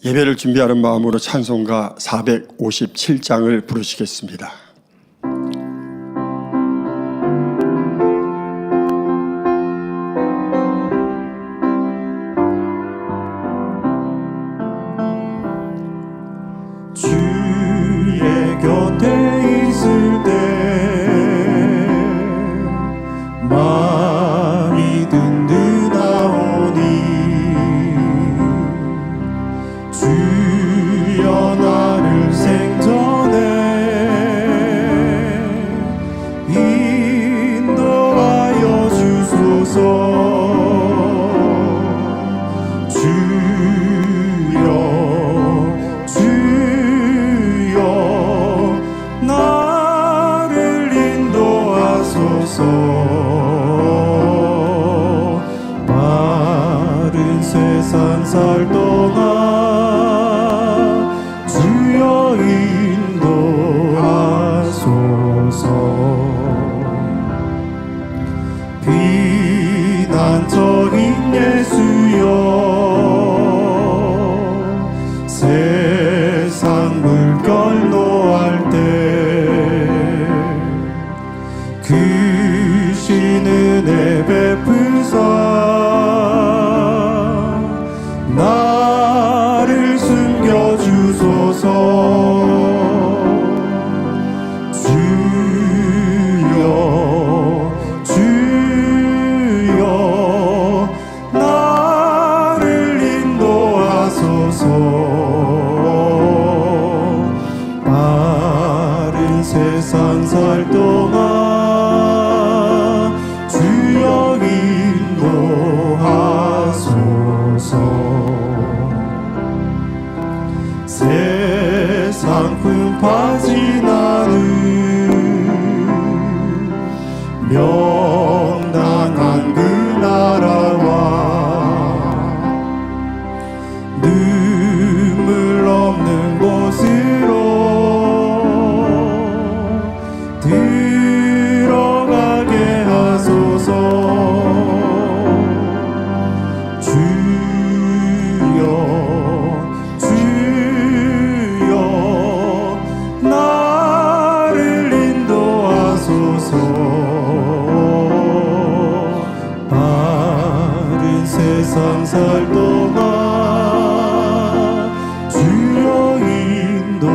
예배를 준비하는 마음으로 찬송가 457장을 부르시겠습니다. 주의 곁에 있을 때 마음이 든든하오니 주여 나를 생전에 인도하여 주소서. 바른 세상 살 동안 주여 인도하소서. 비난적인 예수여 세상 물결 노할 때 크신 은혜 베푸사 나를 숨겨주소서. 주여 나를 인도하소서. 바른 세상 살 동안 주여 인도하소서. 세상 품파지 나는 명랑한 그 나라와 눈물 없는 곳으로 들어가게 하소서. 나를 인도하소서. 바른 세상 살 동안 주여 인도하소서.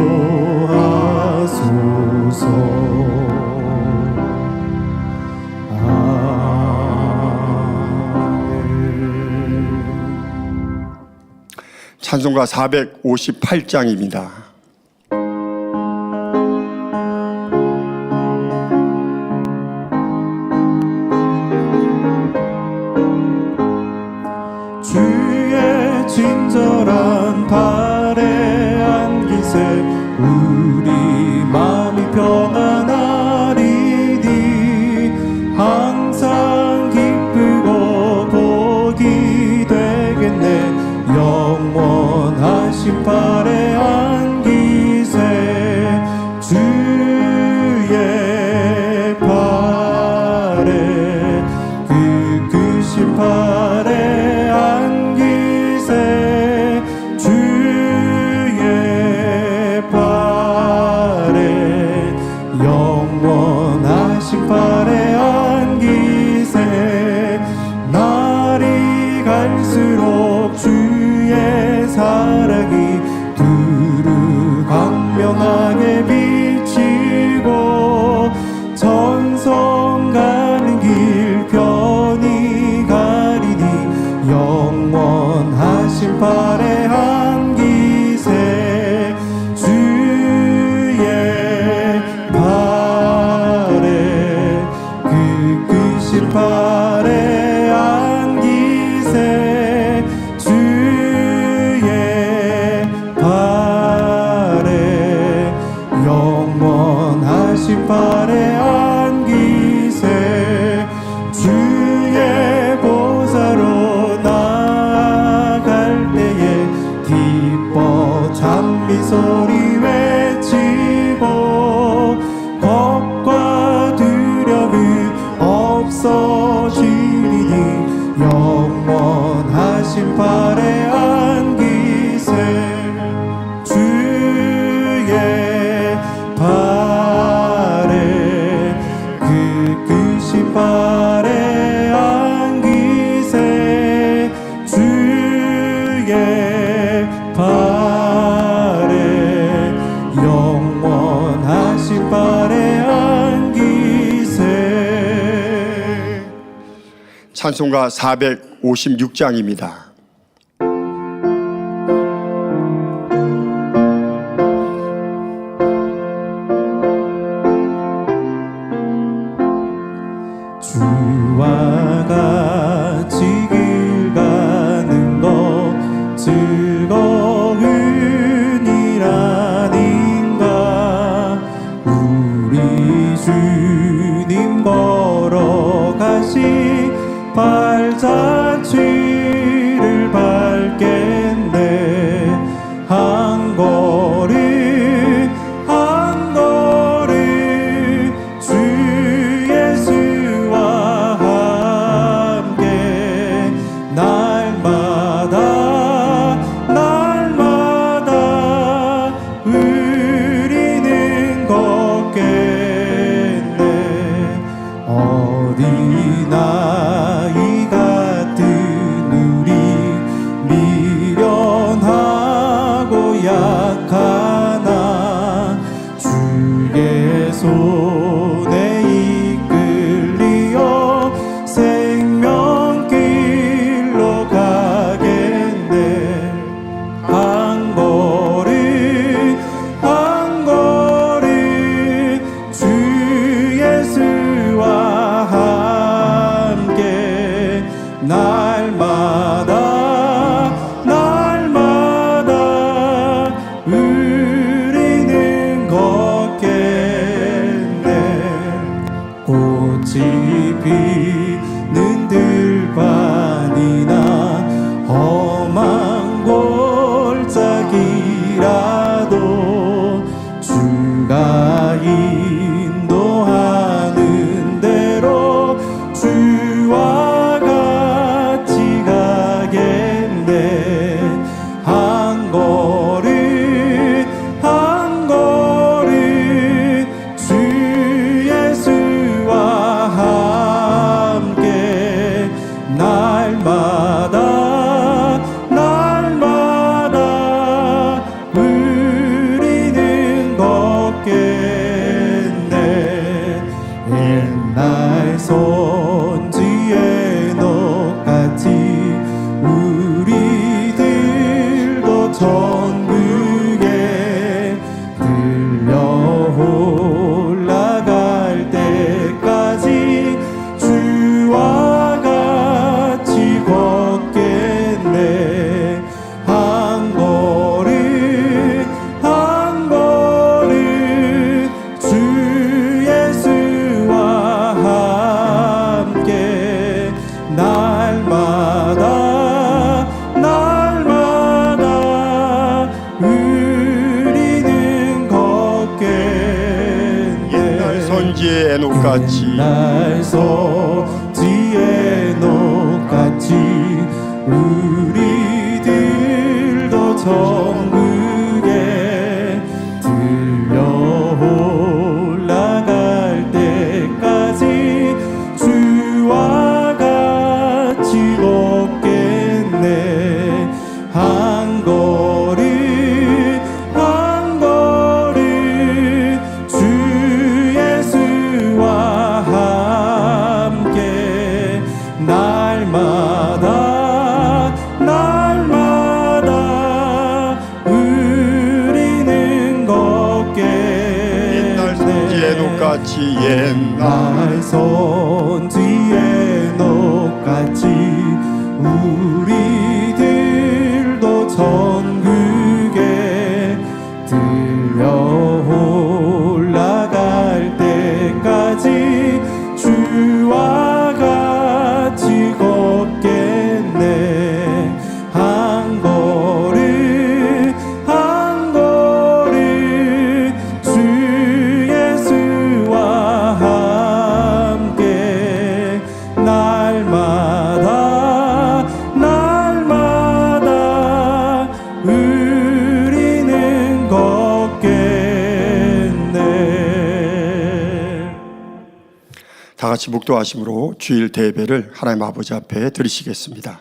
찬송가 458장입니다. 주의 친절한 발에 안기세 우리 마음이 평안하리니 항상 기쁘고 복이 되겠네. 영원하신 발에 안기세 찬송가 456장입니다. 주와 같이 길 가는 것 즐거운 일 아닌가. 우리 주님 걸어가시 발자취를 밟겠네. 한 걸음 한 걸음 주 예수와 함께 날마다 날마다 우리는 걷겠네. 어린아이 같은 우리 미련하고 약하나 주의 손에 이끌리어 생명길로 가겠네. 한 걸음 한 걸음 주 예수와 함께 날마다 날마다 우리는 걷겠네. 꽃이 피는 들판이나 험한 골짜기라도 주가 인도하는 대로 주와 같이 가겠네. 한 걸음 한 걸음 주 예수와 함께 날마다 날마다 우리는 걷겠네. 옛날 선지의 녹같이 우리들도 천국에 들려 올라갈 때까지 주와 같이 걷겠네. 한 걸음 한 걸음 주 예수와 함께 날마다 날마다 우리는 걷겠네. 옛날 선지의 에녹같이 옛날 선지의 녹같이 우리들도 천국에 들려 올라갈 때까지 주와 같이 걷겠네. 한 걸음 한 걸음 주 예수와 함께 날마다 날마다 우리는 걷겠네. 옛날 선지의 에녹같이 옛날 선지의 녹같이 우리들도 천국에 들려 올라갈 때까지 주와 같이 걷겠네. 한 걸음 한 걸음 주 예수와 함께 날마다 날마다 우리는 걷겠네. 다 같이 묵도하심으로 주일 대배를 하나님 아버지 앞에 드리시겠습니다.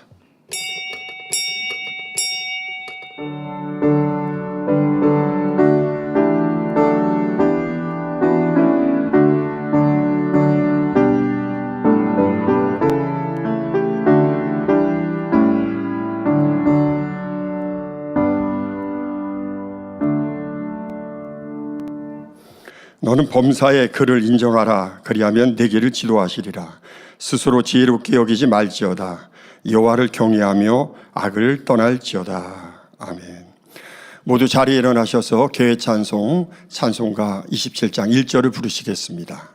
너는 범사에 그를 인정하라. 그리하면 내 길을 지도하시리라. 스스로 지혜롭게 여기지 말지어다. 여호와를 경외하며 악을 떠날지어다. 아멘. 모두 자리에 일어나셔서 교회 찬송가 27장 1절을 부르시겠습니다.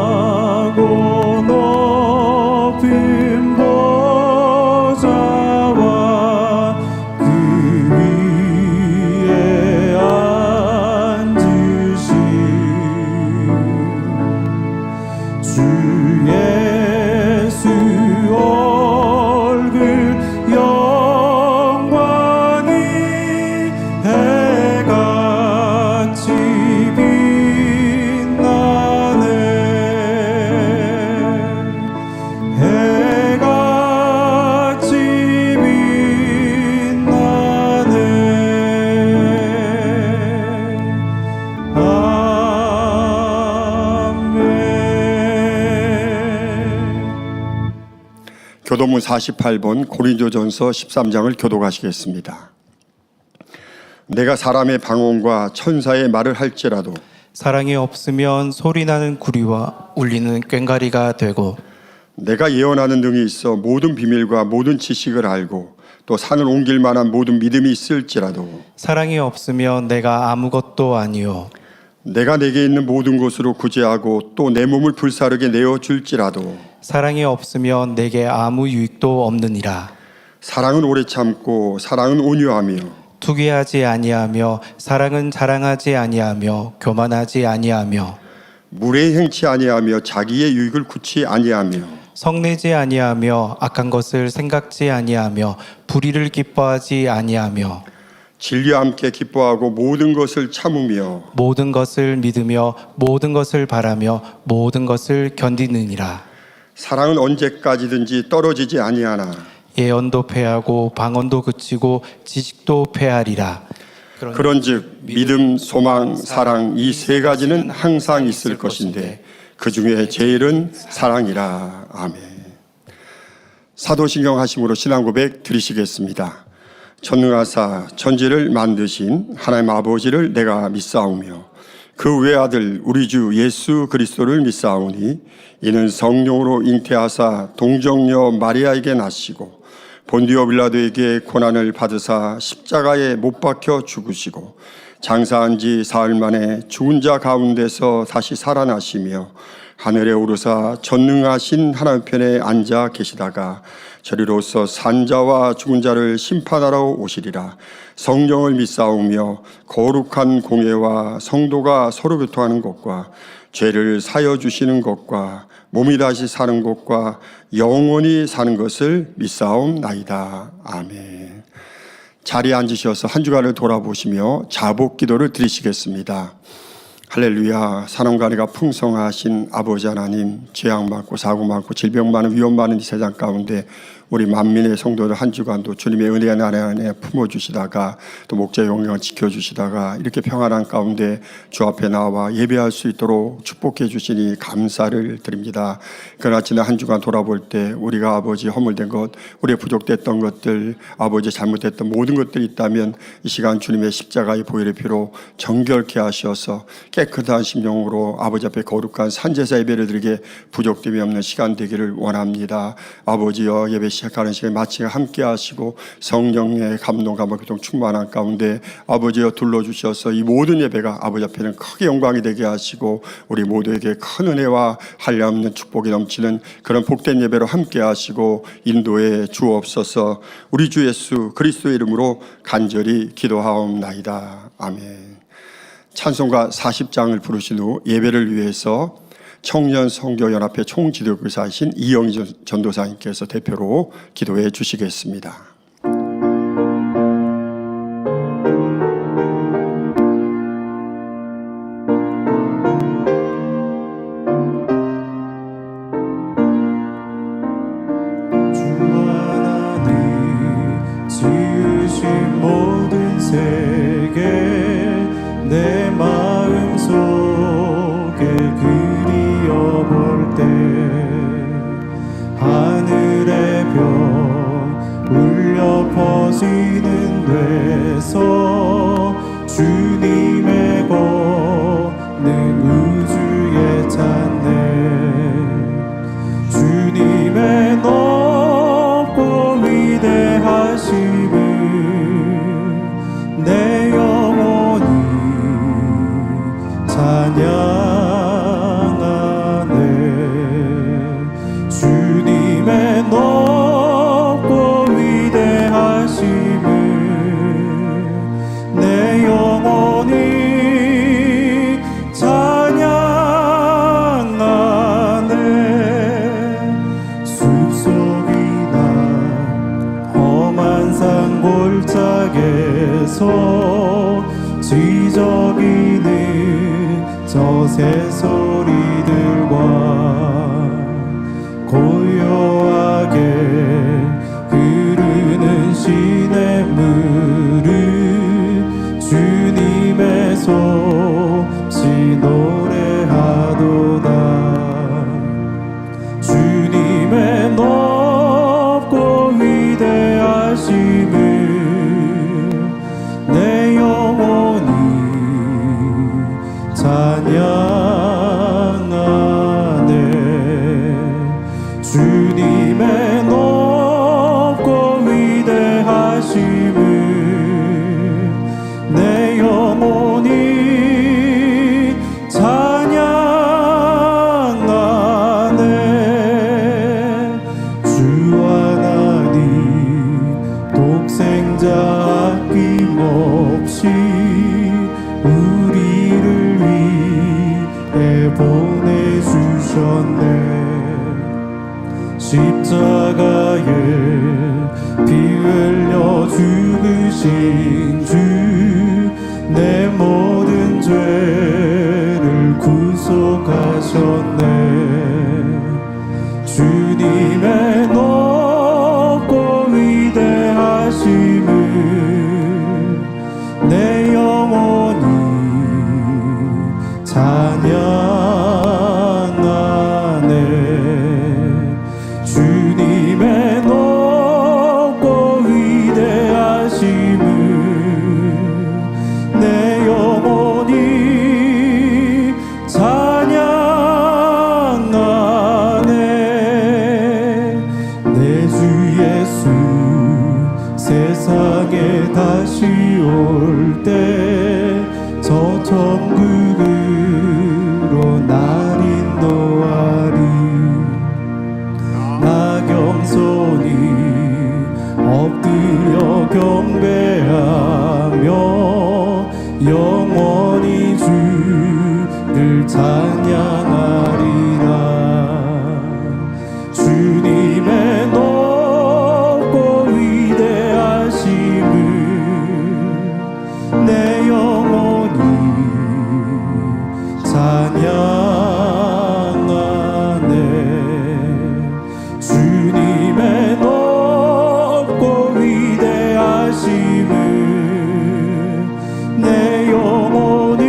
빛나고 높은 보좌와 그 위에 앉으신 주 예수 얼굴 영광이 해같이 교도문 48번 고린도전서 13장을 교독하시겠습니다. 내가 사람의 방언과 천사의 말을 할지라도 사랑이 없으면 소리나는 구리와 울리는 꽹과리가 되고 내가 예언하는 등이 있어 모든 비밀과 모든 지식을 알고 또 산을 옮길 만한 모든 믿음이 있을지라도 사랑이 없으면 내가 아무것도 아니요 내가 내게 있는 모든 것으로 구제하고 또 내 몸을 불사르게 내어줄지라도 사랑이 없으면 내게 아무 유익도 없느니라. 사랑은 오래 참고 사랑은 온유하며 투기하지 아니하며 사랑은 자랑하지 아니하며 교만하지 아니하며 물에 행치 아니하며 자기의 유익을 굳이 아니하며 성내지 아니하며 악한 것을 생각지 아니하며 불의를 기뻐하지 아니하며 진리와 함께 기뻐하고 모든 것을 참으며 모든 것을 믿으며 모든 것을 바라며 모든 것을 견디느니라. 사랑은 언제까지든지 떨어지지 아니하나 예언도 패하고 방언도 그치고 지식도 패하리라. 그런즉 믿음, 소망, 사랑 이 세 가지는 항상 있을 것인데 그 중에 제일은 사랑이라. 아멘. 사도신경 하심으로 신앙고백 드리시겠습니다. 전능하사 천지를 만드신 하나님 아버지를 내가 믿사오며 그 외아들 우리 주 예수 그리스도를 믿사오니 이는 성령으로 잉태하사 동정녀 마리아에게 나시고 본디오 빌라도에게 고난을 받으사 십자가에 못 박혀 죽으시고 장사한 지 사흘 만에 죽은 자 가운데서 다시 살아나시며 하늘에 오르사 전능하신 하나님 편에 앉아 계시다가 저리로서 산자와 죽은 자를 심판하러 오시리라. 성령을 믿사오며 거룩한 공예와 성도가 서로 교통하는 것과 죄를 사여 주시는 것과 몸이 다시 사는 것과 영원히 사는 것을 믿사옵나이다. 아멘. 자리에 앉으셔서 한 주간을 돌아보시며 자복 기도를 드리시겠습니다. 할렐루야. 사랑과리가 풍성하신 아버지 하나님, 죄악 많고 사고 많고 질병 많은 위험 많은 이 세상 가운데 우리 만민의 성도들 한 주간도 주님의 은혜 안에 품어주시다가 또 목자의 영광을 지켜주시다가 이렇게 평안한 가운데 주 앞에 나와 예배할 수 있도록 축복해 주시니 감사를 드립니다. 그러나 지난 한 주간 돌아볼 때 우리가 아버지 허물된 것, 우리의 부족됐던 것들, 아버지 잘못했던 모든 것들이 있다면 이 시간 주님의 십자가의 보혈의 피로 정결케 하셔서 깨끗한 심령으로 아버지 앞에 거룩한 산제사 예배를 드리게 부족됨이 없는 시간 되기를 원합니다. 아버지여, 예배 시작하는 시간에 마치 함께 하시고 성령의 감동과 교통 충만한 가운데 아버지여 둘러주셔서 이 모든 예배가 아버지 앞에는 크게 영광이 되게 하시고 우리 모두에게 큰 은혜와 한량없는 축복이 넘치는 그런 복된 예배로 함께 하시고 인도에 주옵소서. 우리 주 예수 그리스도의 이름으로 간절히 기도하옵나이다. 아멘. 찬송가 40장을 부르신 후 예배를 위해서 청년 선교연합회 총지도교사이신 이영희 전도사님께서 대표로 기도해 주시겠습니다. 주 하나님 지으신 모든 세계 내 마음 울려 퍼지는 데서 주님의 거는 우주에 찼네. 주님의 높고 위대하심을 내 영혼이 찬양하네. 주님의 높고 위대하심을 내 영혼이 찬양하네. 숲속이나 험한 산 골짜기에서 지저귀는 저 새소리들과 고요하게 흐르는 시냇물을 주님의 솜씨 노래하도다. 주님의 높고 위대하심을 내 영혼이 찬양하네. 주님의 높고 위대하심을 내 영혼이 찬양하네. 주 하나님 독생자 아낌없이 우리를 위해 보내주셨네. 십자가에 피 흘려 죽으신 주 내 모든 죄를 구속하셨네. 주님의 높고 위대하심을 내 영혼이 찬양하네. 주님의 높고 위대하심을 내 영혼이 찬양하네. 내 주 예수 세상에 다시 올 때 저 천국으로 날 인도하리. 나 겸손히 엎드려 경배하며 영원히 주를 찬양하리라. 주님의 높고 위대하심을 내 영혼이 찬양하네. 주님의 높고 위대하심을 내 영혼이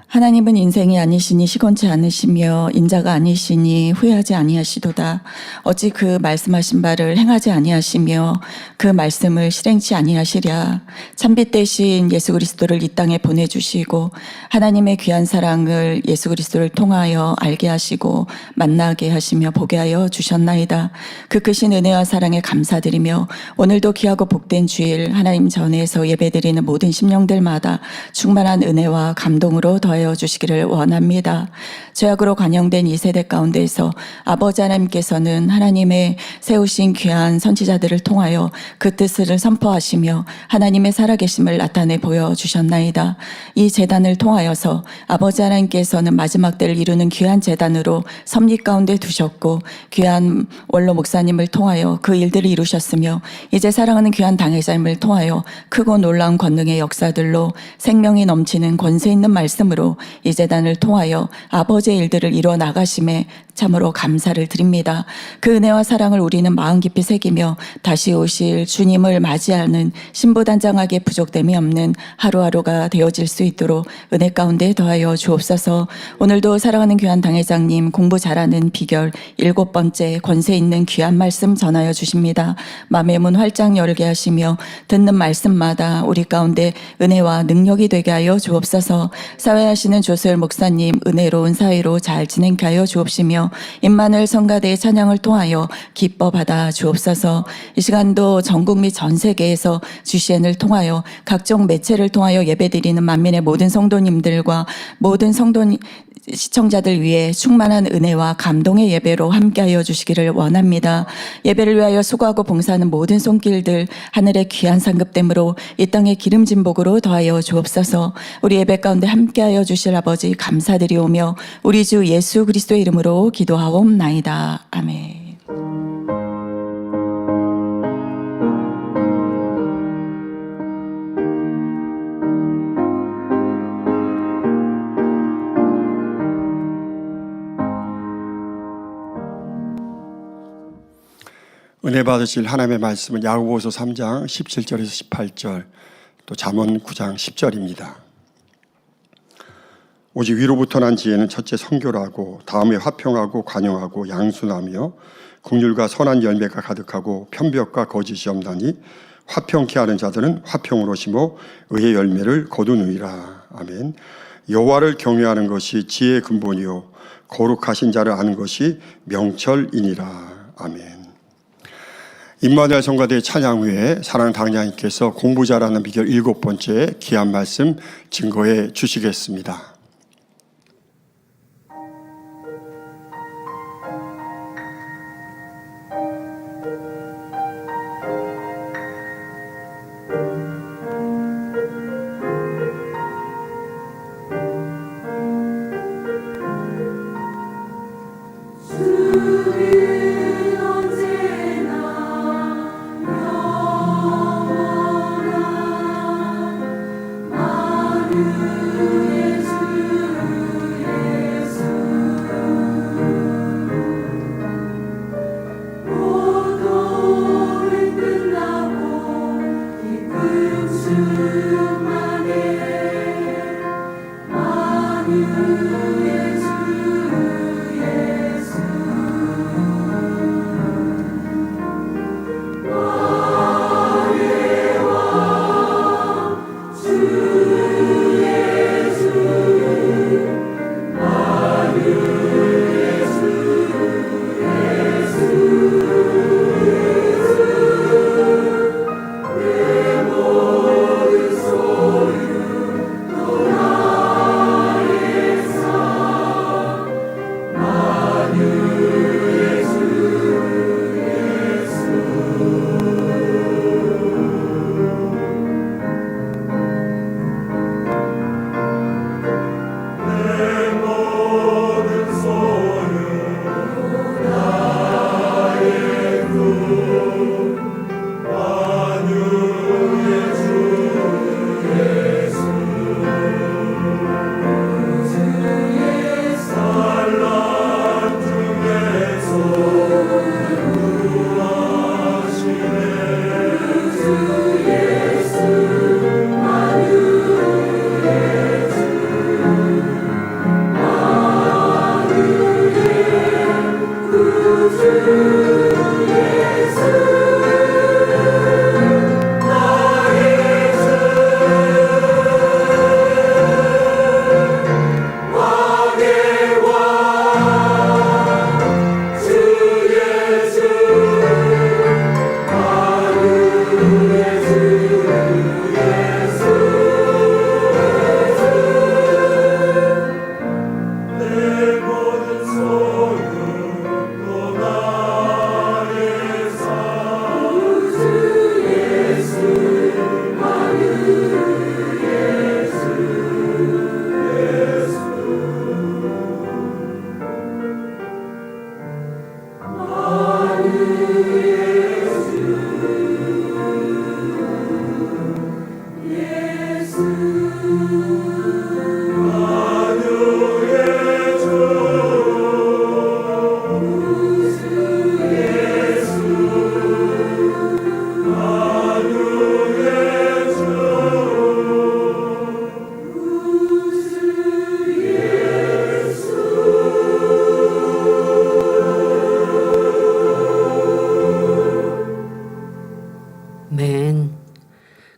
하나님은 인생이 아니시니 시건치 않으시며 인자가 아니시니 후회하지 아니하시도다. 어찌 그 말씀하신 바를 행하지 아니하시며 그 말씀을 실행치 아니하시랴. 참빛 대신 예수 그리스도를 이 땅에 보내주시고 하나님의 귀한 사랑을 예수 그리스도를 통하여 알게 하시고 만나게 하시며 보게 하여 주셨나이다. 그 크신 은혜와 사랑에 감사드리며 오늘도 귀하고 복된 주일 하나님 전에서 예배드리는 모든 심령들마다 충만한 은혜와 감동으로 더하여 주시기를 원합니다. 죄악으로 관영된 이 세대 가운데서 아버지 하나님께서는 하나님의 세우신 귀한 선지자들을 통하여 그 뜻을 선포하시며 하나님의 살아계심을 나타내 보여주셨나이다. 이 재단을 통하여서 아버지 하나님께서는 마지막 때를 이루는 귀한 재단으로 섭리 가운데 두셨고 귀한 원로 목사님을 통하여 그 일들을 이루셨으며 이제 사랑하는 귀한 당회자님을 통하여 크고 놀라운 권능의 역사들로 생명이 넘치는 권세 있는 말씀으로 이 재단을 통하여 아버지의 일들을 이루어 나가심에 참으로 감사를 드립니다. 그 은혜와 사랑을 우리는 마음 깊이 새기며 다시 오실 주님을 맞이하는 신부단장하게 부족됨이 없는 하루하루가 되어질 수 있도록 은혜 가운데 더하여 주옵소서. 오늘도 사랑하는 귀한 당회장님 공부 잘하는 비결 7번째 권세 있는 귀한 말씀 전하여 주십니다. 마음의 문 활짝 열게 하시며 듣는 말씀마다 우리 가운데 은혜와 능력이 되게 하여 주옵소서. 사회하시는 조소열 목사님 은혜로운 사회로 잘 진행케 하여 주옵시며 임마누엘 성가대의 찬양을 통하여 기뻐 받아 주옵소서. 이 시간도 전국 및 전 세계에서 GCN을 통하여 각종 매체를 통하여 예배드리는 만민의 모든 성도님들과 모든 시청자들 위해 충만한 은혜와 감동의 예배로 함께하여 주시기를 원합니다. 예배를 위하여 수고하고 봉사하는 모든 손길들 하늘의 귀한 상급됨으로 이 땅의 기름진 복으로 더하여 주옵소서. 우리 예배 가운데 함께하여 주실 아버지 감사드리오며 우리 주 예수 그리스도의 이름으로 기도하옵나이다. 아멘. 은혜 받으실 하나님의 말씀은 야고보서 3장 17절에서 18절, 또 잠언 9장 10절입니다. 오직 위로부터 난 지혜는 첫째 성교라고, 다음에 화평하고 관용하고 양순하며 긍휼과 선한 열매가 가득하고 편벽과 거짓이 없나니 화평케 하는 자들은 화평으로 심어 의의 열매를 거두느니라. 아멘. 여호와를 경외하는 것이 지혜의 근본이요 거룩하신 자를 아는 것이 명철이니라. 아멘. 임마누엘 성가대 찬양 후에 사랑하는 당장님께서 공부 잘하는 비결 7번째 귀한 말씀 증거해 주시겠습니다.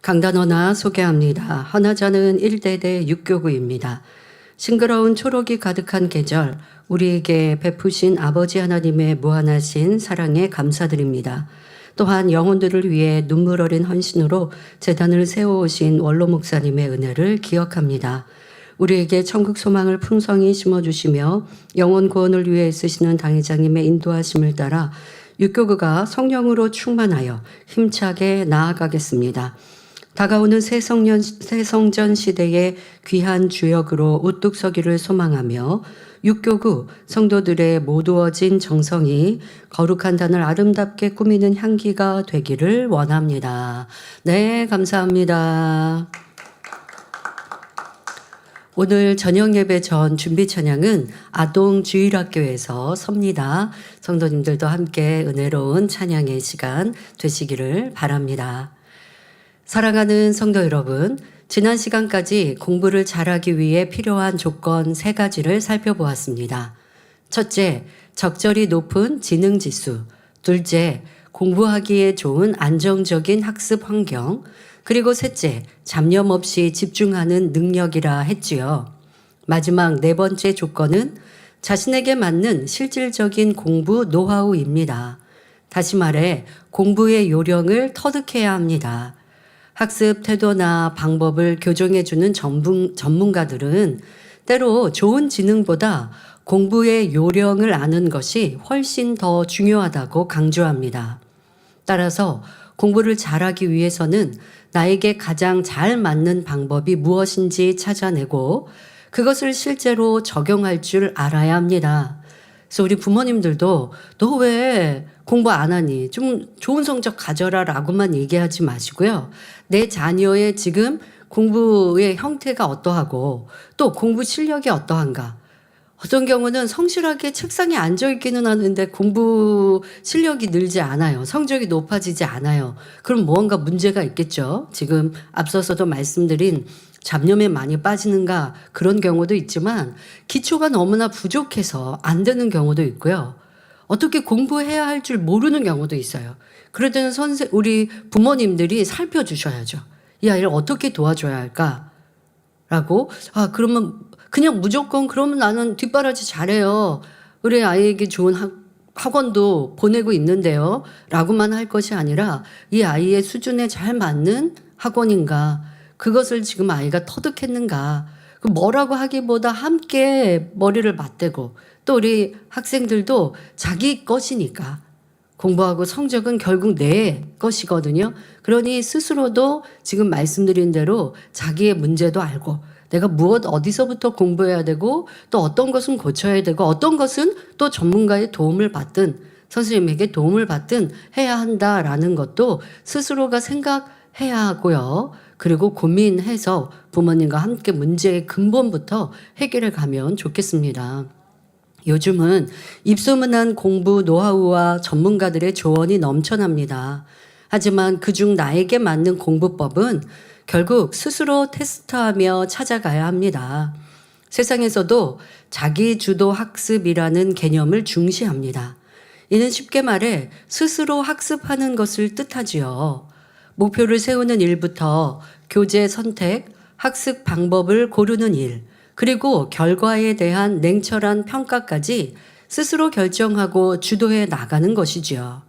강단어나 소개합니다. 헌화자는 1대대 육교구입니다. 싱그러운 초록이 가득한 계절, 우리에게 베푸신 아버지 하나님의 무한하신 사랑에 감사드립니다. 또한 영혼들을 위해 눈물 어린 헌신으로 제단을 세워오신 원로 목사님의 은혜를 기억합니다. 우리에게 천국 소망을 풍성히 심어주시며 영혼 구원을 위해 쓰시는 당회장님의 인도하심을 따라 육교구가 성령으로 충만하여 힘차게 나아가겠습니다. 다가오는 새성전 시대의 귀한 주역으로 우뚝 서기를 소망하며 육교구 성도들의 모두어진 정성이 거룩한 단을 아름답게 꾸미는 향기가 되기를 원합니다. 네, 감사합니다. 오늘 저녁 예배 전 준비 찬양은 아동 주일학교에서 섭니다. 성도님들도 함께 은혜로운 찬양의 시간 되시기를 바랍니다. 사랑하는 성도 여러분, 지난 시간까지 공부를 잘하기 위해 필요한 조건 3가지를 살펴보았습니다. 첫째, 적절히 높은 지능 지수. 둘째, 공부하기에 좋은 안정적인 학습 환경. 그리고 셋째, 잡념 없이 집중하는 능력이라 했지요. 마지막 4번째 조건은 자신에게 맞는 실질적인 공부 노하우입니다. 다시 말해 공부의 요령을 터득해야 합니다. 학습 태도나 방법을 교정해주는 전문가들은 때로 좋은 지능보다 공부의 요령을 아는 것이 훨씬 더 중요하다고 강조합니다. 따라서 공부를 잘하기 위해서는 나에게 가장 잘 맞는 방법이 무엇인지 찾아내고 그것을 실제로 적용할 줄 알아야 합니다. 그래서 우리 부모님들도 너 왜 공부 안 하니? 좀 좋은 성적 가져라 라고만 얘기하지 마시고요. 내 자녀의 지금 공부의 형태가 어떠하고 또 공부 실력이 어떠한가. 어떤 경우는 성실하게 책상에 앉아있기는 하는데 공부 실력이 늘지 않아요. 성적이 높아지지 않아요. 그럼 무언가 문제가 있겠죠. 지금 앞서서도 말씀드린 잡념에 많이 빠지는가 그런 경우도 있지만 기초가 너무나 부족해서 안 되는 경우도 있고요. 어떻게 공부해야 할 줄 모르는 경우도 있어요. 그럴 때는 우리 부모님들이 살펴주셔야죠. 이 아이를 어떻게 도와줘야 할까? 라고, 그러면 그냥 무조건 그러면 나는 뒷바라지 잘해요. 우리 아이에게 좋은 학원도 보내고 있는데요. 라고만 할 것이 아니라 이 아이의 수준에 잘 맞는 학원인가? 그것을 지금 아이가 터득했는가? 뭐라고 하기보다 함께 머리를 맞대고 또 우리 학생들도 자기 것이니까 공부하고 성적은 결국 내 것이거든요. 그러니 스스로도 지금 말씀드린 대로 자기의 문제도 알고 내가 어디서부터 공부해야 되고 또 어떤 것은 고쳐야 되고 어떤 것은 또 전문가의 도움을 받든 선생님에게 도움을 받든 해야 한다라는 것도 스스로가 생각해야 하고요. 그리고 고민해서 부모님과 함께 문제의 근본부터 해결해 가면 좋겠습니다. 요즘은 입소문난 공부 노하우와 전문가들의 조언이 넘쳐납니다. 하지만 그중 나에게 맞는 공부법은 결국 스스로 테스트하며 찾아가야 합니다. 세상에서도 자기 주도 학습이라는 개념을 중시합니다. 이는 쉽게 말해 스스로 학습하는 것을 뜻하지요. 목표를 세우는 일부터 교재 선택, 학습 방법을 고르는 일, 그리고 결과에 대한 냉철한 평가까지 스스로 결정하고 주도해 나가는 것이지요.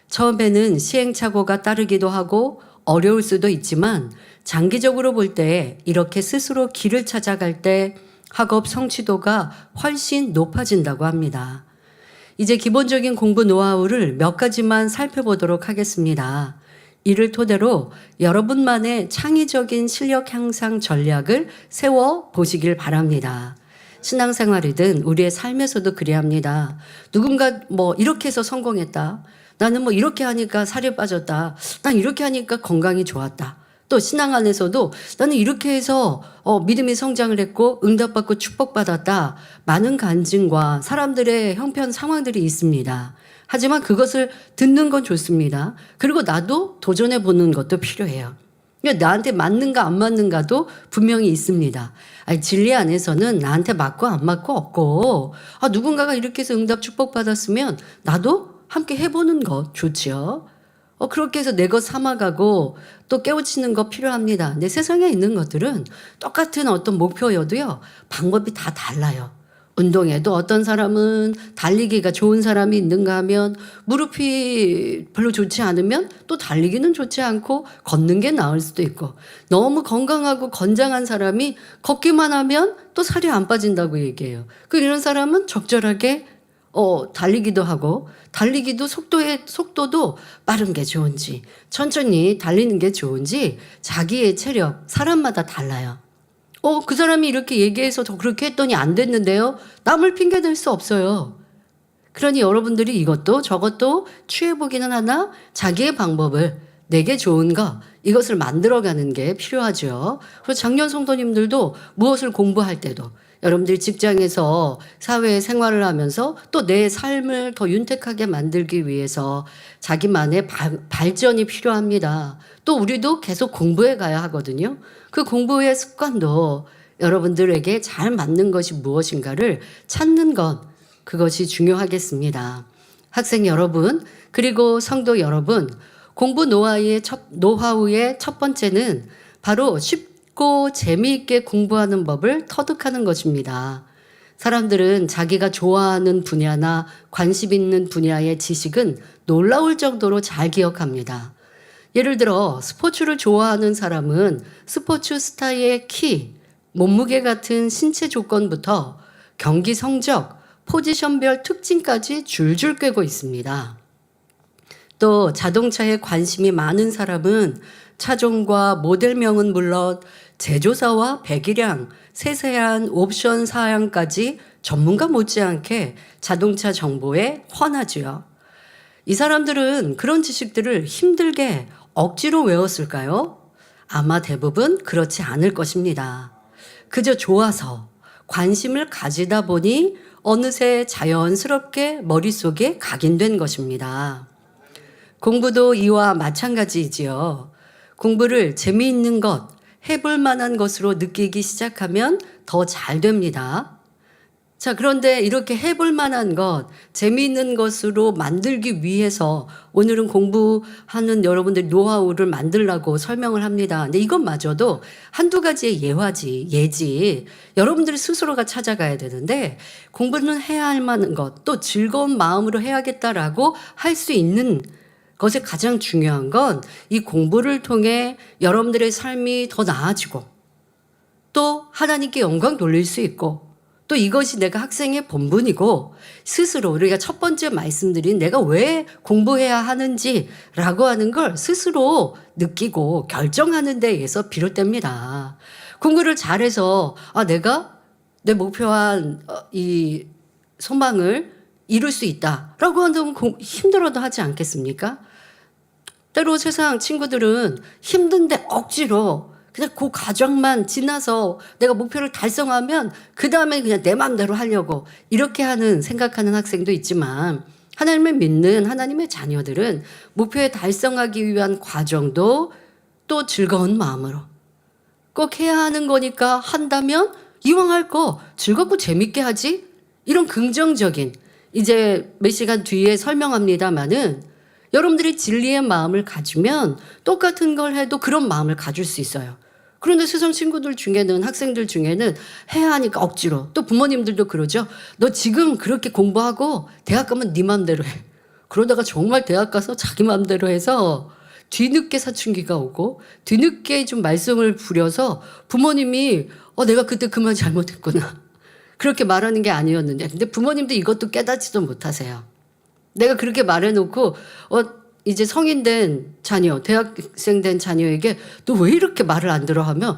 처음에는 시행착오가 따르기도 하고 어려울 수도 있지만 장기적으로 볼 때 이렇게 스스로 길을 찾아갈 때 학업 성취도가 훨씬 높아진다고 합니다. 이제 기본적인 공부 노하우를 몇 가지만 살펴보도록 하겠습니다. 이를 토대로 여러분만의 창의적인 실력 향상 전략을 세워 보시길 바랍니다. 신앙생활이든 우리의 삶에서도 그래야 합니다. 누군가 이렇게 해서 성공했다. 나는 이렇게 하니까 살이 빠졌다. 난 이렇게 하니까 건강이 좋았다. 또 신앙 안에서도 나는 이렇게 해서 믿음이 성장을 했고 응답받고 축복받았다. 많은 간증과 사람들의 형편 상황들이 있습니다. 하지만 그것을 듣는 건 좋습니다. 그리고 나도 도전해 보는 것도 필요해요. 나한테 맞는가 안 맞는가도 분명히 있습니다. 진리 안에서는 나한테 맞고 안 맞고 없고 누군가가 이렇게 해서 응답 축복받았으면 나도 함께 해보는 것 좋지요. 그렇게 해서 내 것 삼아가고 또 깨우치는 거 필요합니다. 근데 세상에 있는 것들은 똑같은 어떤 목표여도요, 방법이 다 달라요. 운동에도 어떤 사람은 달리기가 좋은 사람이 있는가 하면 무릎이 별로 좋지 않으면 또 달리기는 좋지 않고 걷는 게 나을 수도 있고, 너무 건강하고 건장한 사람이 걷기만 하면 또 살이 안 빠진다고 얘기해요. 이런 사람은 적절하게 달리기도 하고, 달리기도 속도도 빠른 게 좋은지 천천히 달리는 게 좋은지 자기의 체력 사람마다 달라요. 그 사람이 이렇게 얘기해서 더 그렇게 했더니 안 됐는데요. 남을 핑계 댈 수 없어요. 그러니 여러분들이 이것도 저것도 취해보기는 하나 자기의 방법을, 내게 좋은 거, 이것을 만들어가는 게 필요하죠. 그리고 작년 성도님들도 무엇을 공부할 때도, 여러분들이 직장에서 사회 생활을 하면서 또 내 삶을 더 윤택하게 만들기 위해서 자기만의 발전이 필요합니다. 또 우리도 계속 공부해 가야 하거든요. 그 공부의 습관도 여러분들에게 잘 맞는 것이 무엇인가를 찾는 것, 그것이 중요하겠습니다. 학생 여러분, 그리고 성도 여러분, 공부 노하우의 첫 번째는 바로 쉽고 재미있게 공부하는 법을 터득하는 것입니다. 사람들은 자기가 좋아하는 분야나 관심 있는 분야의 지식은 놀라울 정도로 잘 기억합니다. 예를 들어 스포츠를 좋아하는 사람은 스포츠 스타의 키, 몸무게 같은 신체 조건부터 경기 성적, 포지션별 특징까지 줄줄 꿰고 있습니다. 또 자동차에 관심이 많은 사람은 차종과 모델명은 물론 제조사와 배기량, 세세한 옵션 사양까지 전문가 못지않게 자동차 정보에 훤하지요. 이 사람들은 그런 지식들을 힘들게 억지로 외웠을까요? 아마 대부분 그렇지 않을 것입니다. 그저 좋아서 관심을 가지다 보니 어느새 자연스럽게 머릿속에 각인된 것입니다. 공부도 이와 마찬가지이지요. 공부를 재미있는 것, 해볼 만한 것으로 느끼기 시작하면 더 잘 됩니다. 자, 그런데 이렇게 해볼 만한 것, 재미있는 것으로 만들기 위해서 오늘은 공부하는 여러분들 노하우를 만들라고 설명을 합니다. 근데 이것마저도 한두 가지의 예지. 여러분들 스스로가 찾아가야 되는데, 공부는 해야 할 만한 것, 또 즐거운 마음으로 해야겠다라고 할 수 있는 것에 가장 중요한 건 이 공부를 통해 여러분들의 삶이 더 나아지고, 또 하나님께 영광 돌릴 수 있고, 또 이것이 내가 학생의 본분이고, 스스로 우리가 첫 번째 말씀드린 내가 왜 공부해야 하는지라고 하는 걸 스스로 느끼고 결정하는 데에서 비롯됩니다. 공부를 잘해서 내가 내 목표한 이 소망을 이룰 수 있다라고 한다면 힘들어도 하지 않겠습니까? 때로 세상 친구들은 힘든데 억지로 그냥 그 과정만 지나서 내가 목표를 달성하면 그 다음에 그냥 내 마음대로 하려고 이렇게 생각하는 학생도 있지만, 하나님을 믿는 하나님의 자녀들은 목표에 달성하기 위한 과정도 또 즐거운 마음으로, 꼭 해야 하는 거니까 한다면 이왕 할 거 즐겁고 재밌게 하지, 이런 긍정적인, 이제 몇 시간 뒤에 설명합니다마는 여러분들이 진리의 마음을 가지면 똑같은 걸 해도 그런 마음을 가질 수 있어요. 그런데 세상 친구들 중에는, 학생들 중에는 해야 하니까 억지로, 또 부모님들도 그러죠. 너 지금 그렇게 공부하고 대학 가면 네 맘대로 해. 그러다가 정말 대학 가서 자기 맘대로 해서 뒤늦게 사춘기가 오고 뒤늦게 좀 말썽을 부려서 부모님이 내가 그때 그 말 잘못했구나, 그렇게 말하는 게 아니었는데, 근데 부모님도 이것도 깨닫지도 못하세요. 내가 그렇게 말해놓고 이제 성인 된 자녀, 대학생 된 자녀에게 너 왜 이렇게 말을 안 들어 하면,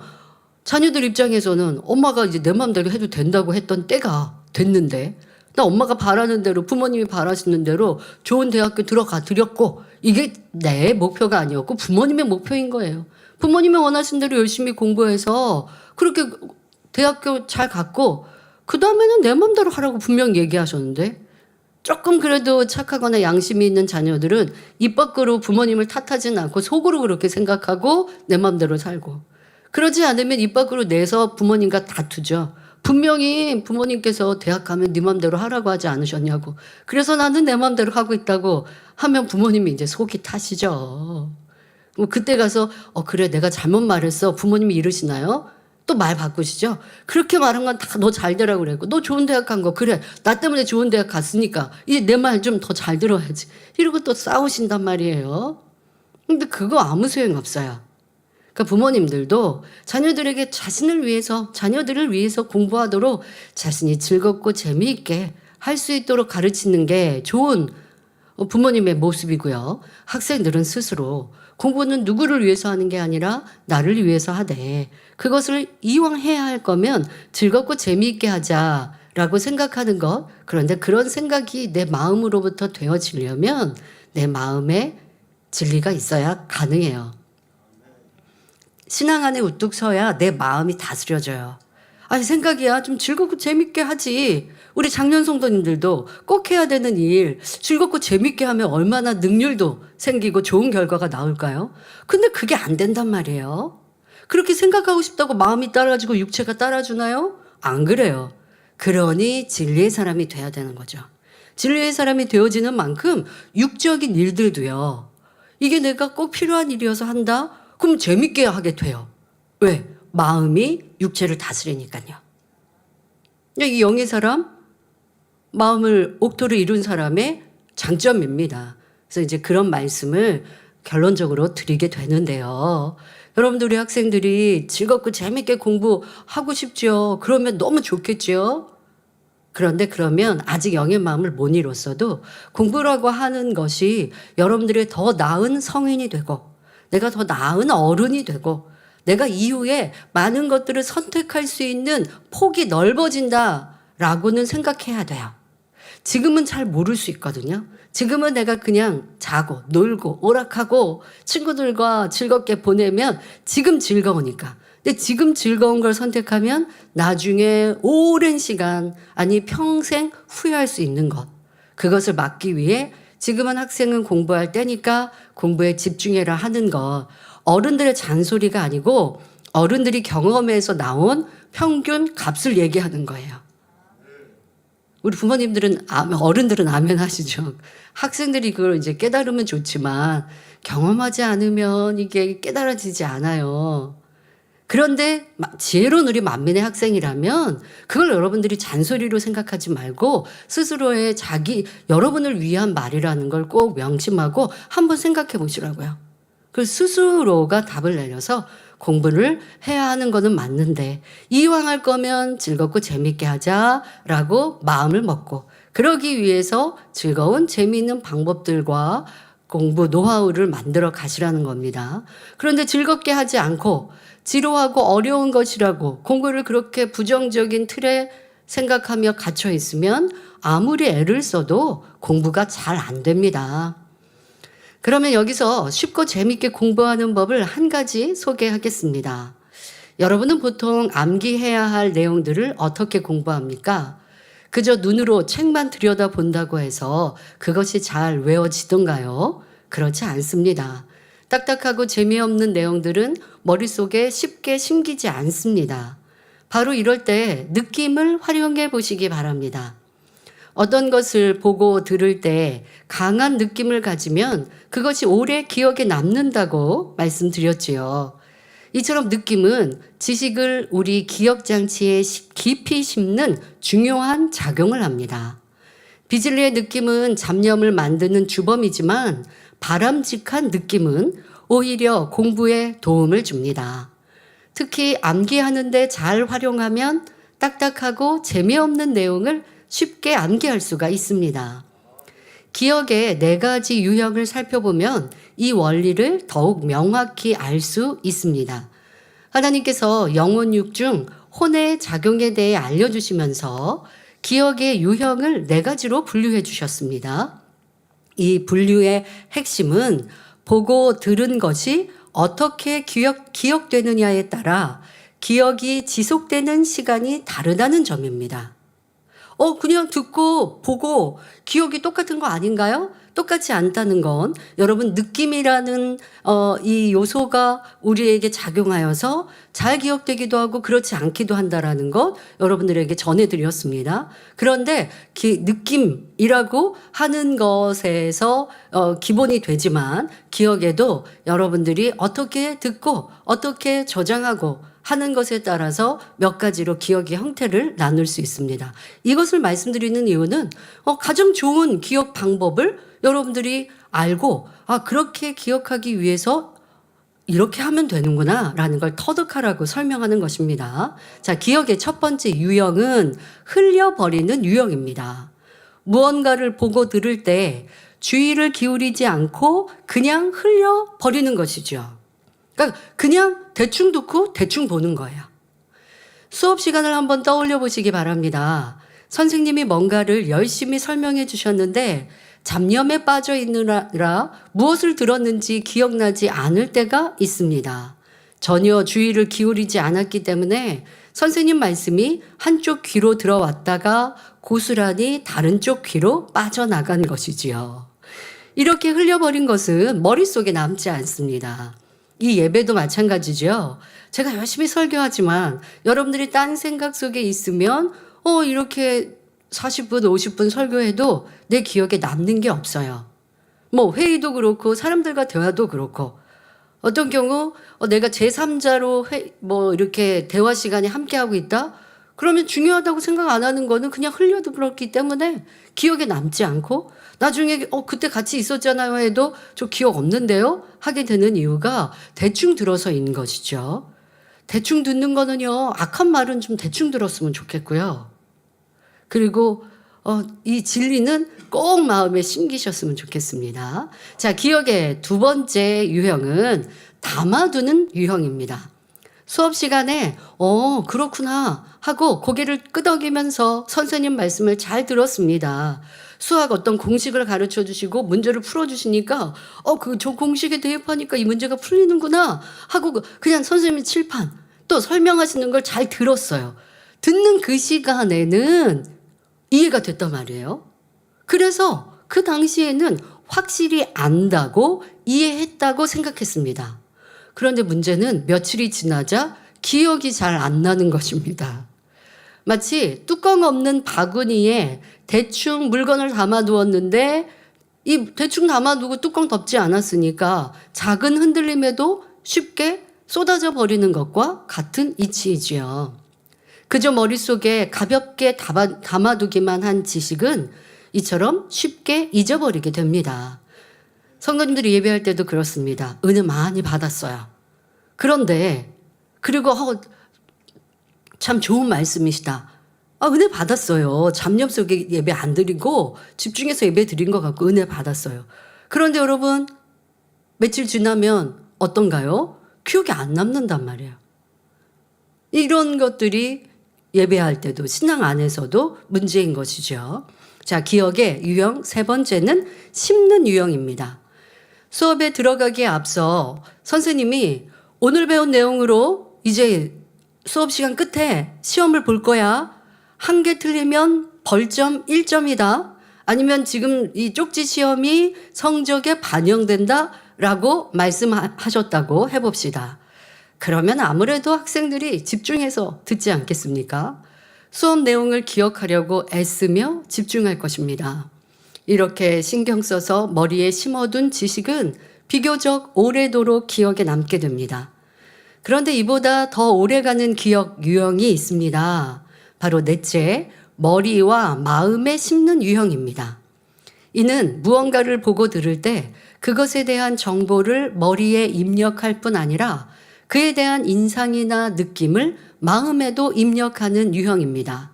자녀들 입장에서는 엄마가 이제 내 마음대로 해도 된다고 했던 때가 됐는데, 나 엄마가 바라는 대로, 부모님이 바라시는 대로 좋은 대학교 들어가 드렸고, 이게 내 목표가 아니었고 부모님의 목표인 거예요. 부모님이 원하신 대로 열심히 공부해서 그렇게 대학교 잘 갔고, 그 다음에는 내 마음대로 하라고 분명 얘기하셨는데, 조금 그래도 착하거나 양심이 있는 자녀들은 입 밖으로 부모님을 탓하지는 않고 속으로 그렇게 생각하고 내 마음대로 살고, 그러지 않으면 입 밖으로 내서 부모님과 다투죠. 분명히 부모님께서 대학 가면 네 맘대로 하라고 하지 않으셨냐고. 그래서 나는 내 맘대로 하고 있다고 하면 부모님이 이제 속이 타시죠. 뭐 그때 가서 그래 내가 잘못 말했어. 부모님이 이러시나요? 또 말 바꾸시죠. 그렇게 말한 건 다 너 잘 되라고 그랬고 너 좋은 대학 간 거 그래 나 때문에 좋은 대학 갔으니까 이제 내 말 좀 더 잘 들어야지. 이러고 또 싸우신단 말이에요. 근데 그거 아무 소용 없어요. 그러니까 부모님들도 자녀들에게 자녀들을 위해서 공부하도록 자신이 즐겁고 재미있게 할 수 있도록 가르치는 게 좋은 부모님의 모습이고요. 학생들은 스스로 공부는 누구를 위해서 하는 게 아니라 나를 위해서 하되 그것을 이왕 해야 할 거면 즐겁고 재미있게 하자라고 생각하는 것. 그런데 그런 생각이 내 마음으로부터 되어지려면 내 마음에 진리가 있어야 가능해요. 신앙 안에 우뚝 서야 내 마음이 다스려져요. 아니 생각이야 좀 즐겁고 재밌게 하지. 우리 장년 성도님들도 꼭 해야 되는 일 즐겁고 재밌게 하면 얼마나 능률도 생기고 좋은 결과가 나올까요? 근데 그게 안 된단 말이에요. 그렇게 생각하고 싶다고 마음이 따라가지고 육체가 따라주나요? 안 그래요. 그러니 진리의 사람이 돼야 되는 거죠. 진리의 사람이 되어지는 만큼 육적인 일들도요. 이게 내가 꼭 필요한 일이어서 한다? 그럼 재밌게 하게 돼요. 왜? 마음이 육체를 다스리니까요. 이 영의 사람, 마음을 옥토를 이룬 사람의 장점입니다. 그래서 이제 그런 말씀을 결론적으로 드리게 되는데요. 여러분들 우리 학생들이 즐겁고 재밌게 공부하고 싶죠. 그러면 너무 좋겠죠. 그런데 그러면 아직 영의 마음을 못 이뤘어도 공부라고 하는 것이 여러분들의 더 나은 성인이 되고 내가 더 나은 어른이 되고 내가 이후에 많은 것들을 선택할 수 있는 폭이 넓어진다라고는 생각해야 돼요. 지금은 잘 모를 수 있거든요. 지금은 내가 그냥 자고 놀고 오락하고 친구들과 즐겁게 보내면 지금 즐거우니까. 근데 지금 즐거운 걸 선택하면 나중에 오랜 시간 아니 평생 후회할 수 있는 것. 그것을 막기 위해 지금은 학생은 공부할 때니까 공부에 집중해라 하는 것. 어른들의 잔소리가 아니고 어른들이 경험에서 나온 평균 값을 얘기하는 거예요. 우리 부모님들은 어른들은 아멘 하시죠. 학생들이 그걸 이제 깨달으면 좋지만 경험하지 않으면 이게 깨달아지지 않아요. 그런데 지혜로운 우리 만민의 학생이라면 그걸 여러분들이 잔소리로 생각하지 말고 스스로의 여러분을 위한 말이라는 걸 꼭 명심하고 한번 생각해 보시라고요. 그 스스로가 답을 내려서 공부를 해야 하는 거는 맞는데 이왕 할 거면 즐겁고 재밌게 하자라고 마음을 먹고 그러기 위해서 즐거운 재미있는 방법들과 공부 노하우를 만들어 가시라는 겁니다. 그런데 즐겁게 하지 않고 지루하고 어려운 것이라고 공부를 그렇게 부정적인 틀에 생각하며 갇혀 있으면 아무리 애를 써도 공부가 잘 안 됩니다. 그러면 여기서 쉽고 재밌게 공부하는 법을 한 가지 소개하겠습니다. 여러분은 보통 암기해야 할 내용들을 어떻게 공부합니까? 그저 눈으로 책만 들여다본다고 해서 그것이 잘 외워지던가요? 그렇지 않습니다. 딱딱하고 재미없는 내용들은 머릿속에 쉽게 심기지 않습니다. 바로 이럴 때 느낌을 활용해 보시기 바랍니다. 어떤 것을 보고 들을 때 강한 느낌을 가지면 그것이 오래 기억에 남는다고 말씀드렸지요. 이처럼 느낌은 지식을 우리 기억장치에 깊이 심는 중요한 작용을 합니다. 비즐리의 느낌은 잡념을 만드는 주범이지만 바람직한 느낌은 오히려 공부에 도움을 줍니다. 특히 암기하는데 잘 활용하면 딱딱하고 재미없는 내용을 쉽게 암기할 수가 있습니다. 기억의 4가지 유형을 살펴보면 이 원리를 더욱 명확히 알 수 있습니다. 하나님께서 영혼6 중 혼의 작용에 대해 알려주시면서 기억의 유형을 4가지로 분류해 주셨습니다. 이 분류의 핵심은 보고 들은 것이 어떻게 기억되느냐에 따라 기억이 지속되는 시간이 다르다는 점입니다. 그냥 듣고 보고 기억이 똑같은 거 아닌가요? 똑같지 않다는 건 여러분 느낌이라는 이 요소가 우리에게 작용하여서 잘 기억되기도 하고 그렇지 않기도 한다라는 것 여러분들에게 전해드렸습니다. 그런데 느낌이라고 하는 것에서 기본이 되지만 기억에도 여러분들이 어떻게 듣고 어떻게 저장하고 하는 것에 따라서 몇 가지로 기억의 형태를 나눌 수 있습니다. 이것을 말씀드리는 이유는 가장 좋은 기억 방법을 여러분들이 알고 그렇게 기억하기 위해서 이렇게 하면 되는구나 라는 걸 터득하라고 설명하는 것입니다. 자, 기억의 첫 번째 유형은 흘려버리는 유형입니다. 무언가를 보고 들을 때 주의를 기울이지 않고 그냥 흘려버리는 것이죠. 그러니까 그냥 대충 듣고 대충 보는 거예요. 수업 시간을 한번 떠올려 보시기 바랍니다. 선생님이 뭔가를 열심히 설명해 주셨는데 잡념에 빠져 있느라 무엇을 들었는지 기억나지 않을 때가 있습니다. 전혀 주의를 기울이지 않았기 때문에 선생님 말씀이 한쪽 귀로 들어왔다가 고스란히 다른 쪽 귀로 빠져나간 것이지요. 이렇게 흘려버린 것은 머릿속에 남지 않습니다. 이 예배도 마찬가지죠. 제가 열심히 설교하지만 여러분들이 딴 생각 속에 있으면 이렇게 40분, 50분 설교해도 내 기억에 남는 게 없어요. 뭐 회의도 그렇고 사람들과 대화도 그렇고 어떤 경우 내가 제3자로 이렇게 대화 시간에 함께하고 있다? 그러면 중요하다고 생각 안 하는 거는 그냥 흘려들었기 때문에 기억에 남지 않고 나중에 그때 같이 있었잖아요 해도 저 기억 없는데요? 하게 되는 이유가 대충 들어서인 것이죠. 대충 듣는 거는요. 악한 말은 좀 대충 들었으면 좋겠고요. 그리고 이 진리는 꼭 마음에 심기셨으면 좋겠습니다. 자, 기억의 두 번째 유형은 담아두는 유형입니다. 수업 시간에 그렇구나 하고 고개를 끄덕이면서 선생님 말씀을 잘 들었습니다. 수학 어떤 공식을 가르쳐 주시고 문제를 풀어 주시니까 저 공식에 대입하니까 이 문제가 풀리는구나 하고 그냥 선생님이 칠판 또 설명하시는 걸 잘 들었어요. 듣는 그 시간에는 이해가 됐단 말이에요. 그래서 그 당시에는 확실히 안다고 이해했다고 생각했습니다. 그런데 문제는 며칠이 지나자 기억이 잘 안 나는 것입니다. 마치 뚜껑 없는 바구니에 대충 물건을 담아두었는데 이 대충 담아두고 뚜껑 덮지 않았으니까 작은 흔들림에도 쉽게 쏟아져 버리는 것과 같은 이치이지요. 그저 머릿속에 가볍게 담아두기만 한 지식은 이처럼 쉽게 잊어버리게 됩니다. 성도님들이 예배할 때도 그렇습니다. 은혜 많이 받았어요. 그런데 그리고 참 좋은 말씀이시다. 은혜 받았어요. 잡념 속에 예배 안 드리고 집중해서 예배 드린 것 같고 은혜 받았어요. 그런데 여러분 며칠 지나면 어떤가요? 기억이 안 남는단 말이에요. 이런 것들이 예배할 때도 신앙 안에서도 문제인 것이죠. 자, 기억의 유형 세 번째는 심는 유형입니다. 수업에 들어가기에 앞서 선생님이 오늘 배운 내용으로 이제 수업 시간 끝에 시험을 볼 거야. 한 개 틀리면 벌점 1점이다. 아니면 지금 이 쪽지 시험이 성적에 반영된다 라고 말씀하셨다고 해봅시다. 그러면 아무래도 학생들이 집중해서 듣지 않겠습니까? 수업 내용을 기억하려고 애쓰며 집중할 것입니다. 이렇게 신경 써서 머리에 심어둔 지식은 비교적 오래도록 기억에 남게 됩니다. 그런데 이보다 더 오래가는 기억 유형이 있습니다. 바로 넷째, 머리와 마음에 심는 유형입니다. 이는 무언가를 보고 들을 때 그것에 대한 정보를 머리에 입력할 뿐 아니라 그에 대한 인상이나 느낌을 마음에도 입력하는 유형입니다.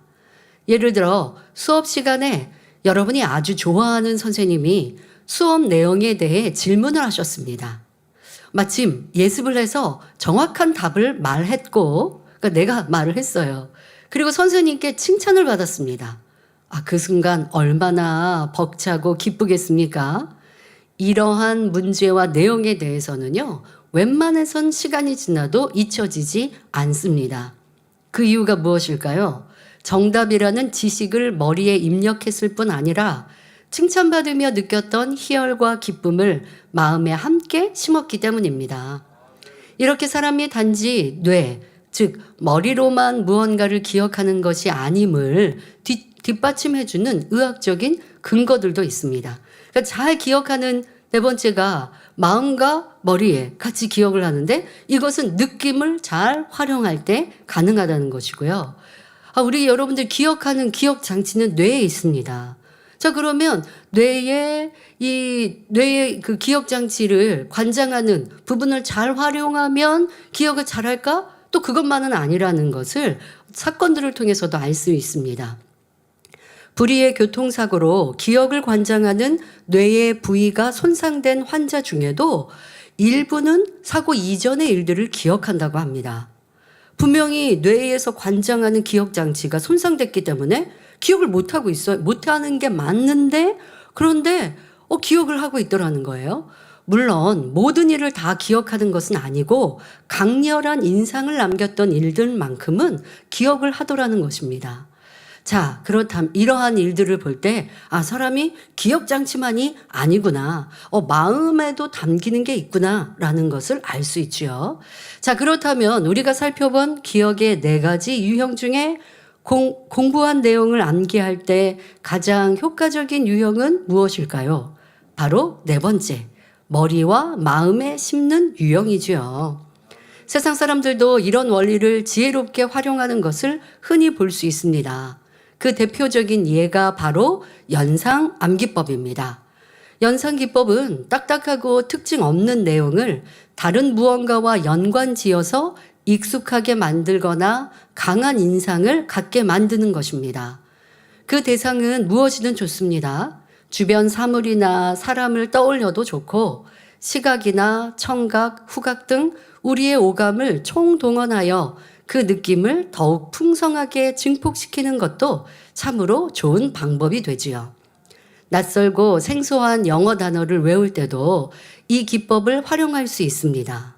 예를 들어 수업 시간에 여러분이 아주 좋아하는 선생님이 수업 내용에 대해 질문을 하셨습니다. 마침 예습을 해서 정확한 답을 말했고, 그러니까 내가 말을 했어요. 그리고 선생님께 칭찬을 받았습니다. 그 순간 얼마나 벅차고 기쁘겠습니까? 이러한 문제와 내용에 대해서는요, 웬만해선 시간이 지나도 잊혀지지 않습니다. 그 이유가 무엇일까요? 정답이라는 지식을 머리에 입력했을 뿐 아니라 칭찬받으며 느꼈던 희열과 기쁨을 마음에 함께 심었기 때문입니다. 이렇게 사람이 단지 뇌, 즉 머리로만 무언가를 기억하는 것이 아님을 뒷받침해주는 의학적인 근거들도 있습니다. 그러니까 잘 기억하는 네 번째가 마음과 머리에 같이 기억을 하는데 이것은 느낌을 잘 활용할 때 가능하다는 것이고요. 우리 여러분들 기억하는 기억 장치는 뇌에 있습니다. 자, 그러면 뇌의 그 기억 장치를 관장하는 부분을 잘 활용하면 기억을 잘할까? 또 그것만은 아니라는 것을 사건들을 통해서도 알 수 있습니다. 불의의 교통사고로 기억을 관장하는 뇌의 부위가 손상된 환자 중에도 일부는 사고 이전의 일들을 기억한다고 합니다. 분명히 뇌에서 관장하는 기억 장치가 손상됐기 때문에 기억을 못하고 있어요. 못하는 게 맞는데 그런데 기억을 하고 있더라는 거예요. 물론 모든 일을 다 기억하는 것은 아니고 강렬한 인상을 남겼던 일들만큼은 기억을 하더라는 것입니다. 자, 그렇다면 이러한 일들을 볼 때 사람이 기억장치만이 아니구나. 마음에도 담기는 게 있구나라는 것을 알 수 있지요. 자, 그렇다면 우리가 살펴본 기억의 4가지 유형 중에 공부한 내용을 암기할 때 가장 효과적인 유형은 무엇일까요? 바로 4번째, 머리와 마음에 심는 유형이지요. 세상 사람들도 이런 원리를 지혜롭게 활용하는 것을 흔히 볼 수 있습니다. 그 대표적인 예가 바로 연상 암기법입니다. 연상 기법은 딱딱하고 특징 없는 내용을 다른 무언가와 연관지어서 익숙하게 만들거나 강한 인상을 갖게 만드는 것입니다. 그 대상은 무엇이든 좋습니다. 주변 사물이나 사람을 떠올려도 좋고 시각이나 청각, 후각 등 우리의 오감을 총동원하여 그 느낌을 더욱 풍성하게 증폭시키는 것도 참으로 좋은 방법이 되지요. 낯설고 생소한 영어 단어를 외울 때도 이 기법을 활용할 수 있습니다.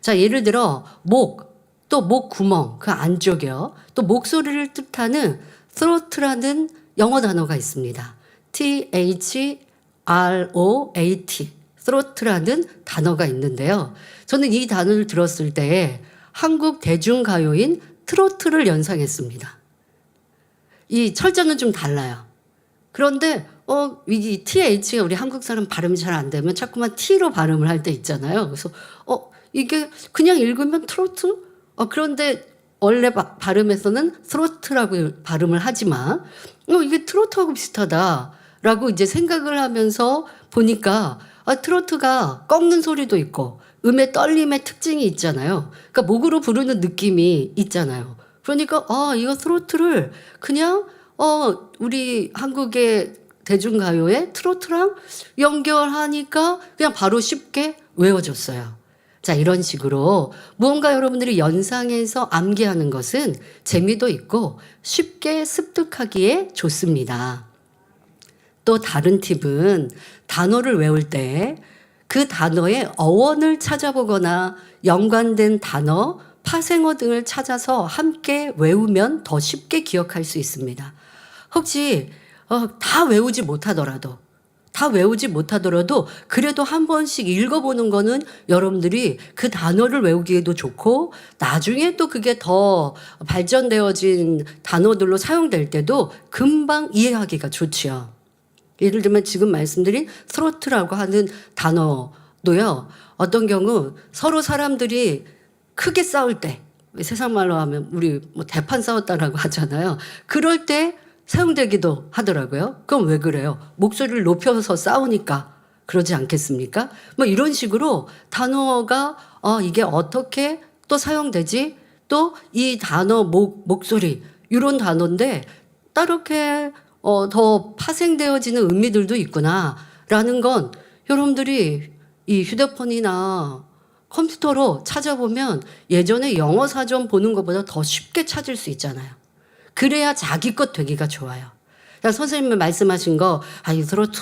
자, 예를 들어 목, 또 목 구멍, 그 안쪽이요. 또 목소리를 뜻하는 throat라는 영어 단어가 있습니다. throat, throat라는 단어가 있는데요. 저는 이 단어를 들었을 때 한국 대중가요인 트로트를 연상했습니다. 이 철자는 좀 달라요. 그런데 이 TH가 우리 한국 사람 발음이 잘 안 되면 자꾸만 T로 발음을 할 때 있잖아요. 그래서 이게 그냥 읽으면 트로트? 그런데 원래 발음에서는 트로트라고 발음을 하지만 이게 트로트하고 비슷하다라고 이제 생각을 하면서 보니까 트로트가 꺾는 소리도 있고 음의 떨림의 특징이 있잖아요. 그러니까 목으로 부르는 느낌이 있잖아요. 그러니까 이거 트로트를 그냥 우리 한국의 대중가요의 트로트랑 연결하니까 그냥 바로 쉽게 외워졌어요. 자, 이런 식으로 무언가 여러분들이 연상해서 암기하는 것은 재미도 있고 쉽게 습득하기에 좋습니다. 또 다른 팁은 단어를 외울 때 그 단어의 어원을 찾아보거나 연관된 단어, 파생어 등을 찾아서 함께 외우면 더 쉽게 기억할 수 있습니다. 혹시 다 외우지 못하더라도 그래도 한 번씩 읽어보는 거는 여러분들이 그 단어를 외우기에도 좋고 나중에 또 그게 더 발전되어진 단어들로 사용될 때도 금방 이해하기가 좋지요. 예를 들면 지금 말씀드린 트로트라고 하는 단어도요. 어떤 경우 서로 사람들이 크게 싸울 때 세상 말로 하면 우리 대판 싸웠다라고 하잖아요. 그럴 때 사용되기도 하더라고요. 그럼 왜 그래요? 목소리를 높여서 싸우니까 그러지 않겠습니까? 이런 식으로 단어가 이게 어떻게 또 사용되지? 또 이 단어 목소리 이런 단어인데 따르게 더 파생되어지는 의미들도 있구나라는 건 여러분들이 이 휴대폰이나 컴퓨터로 찾아보면 예전에 영어 사전 보는 것보다 더 쉽게 찾을 수 있잖아요. 그래야 자기 것 되기가 좋아요. 그러니까 선생님이 말씀하신 거, 이 트로트,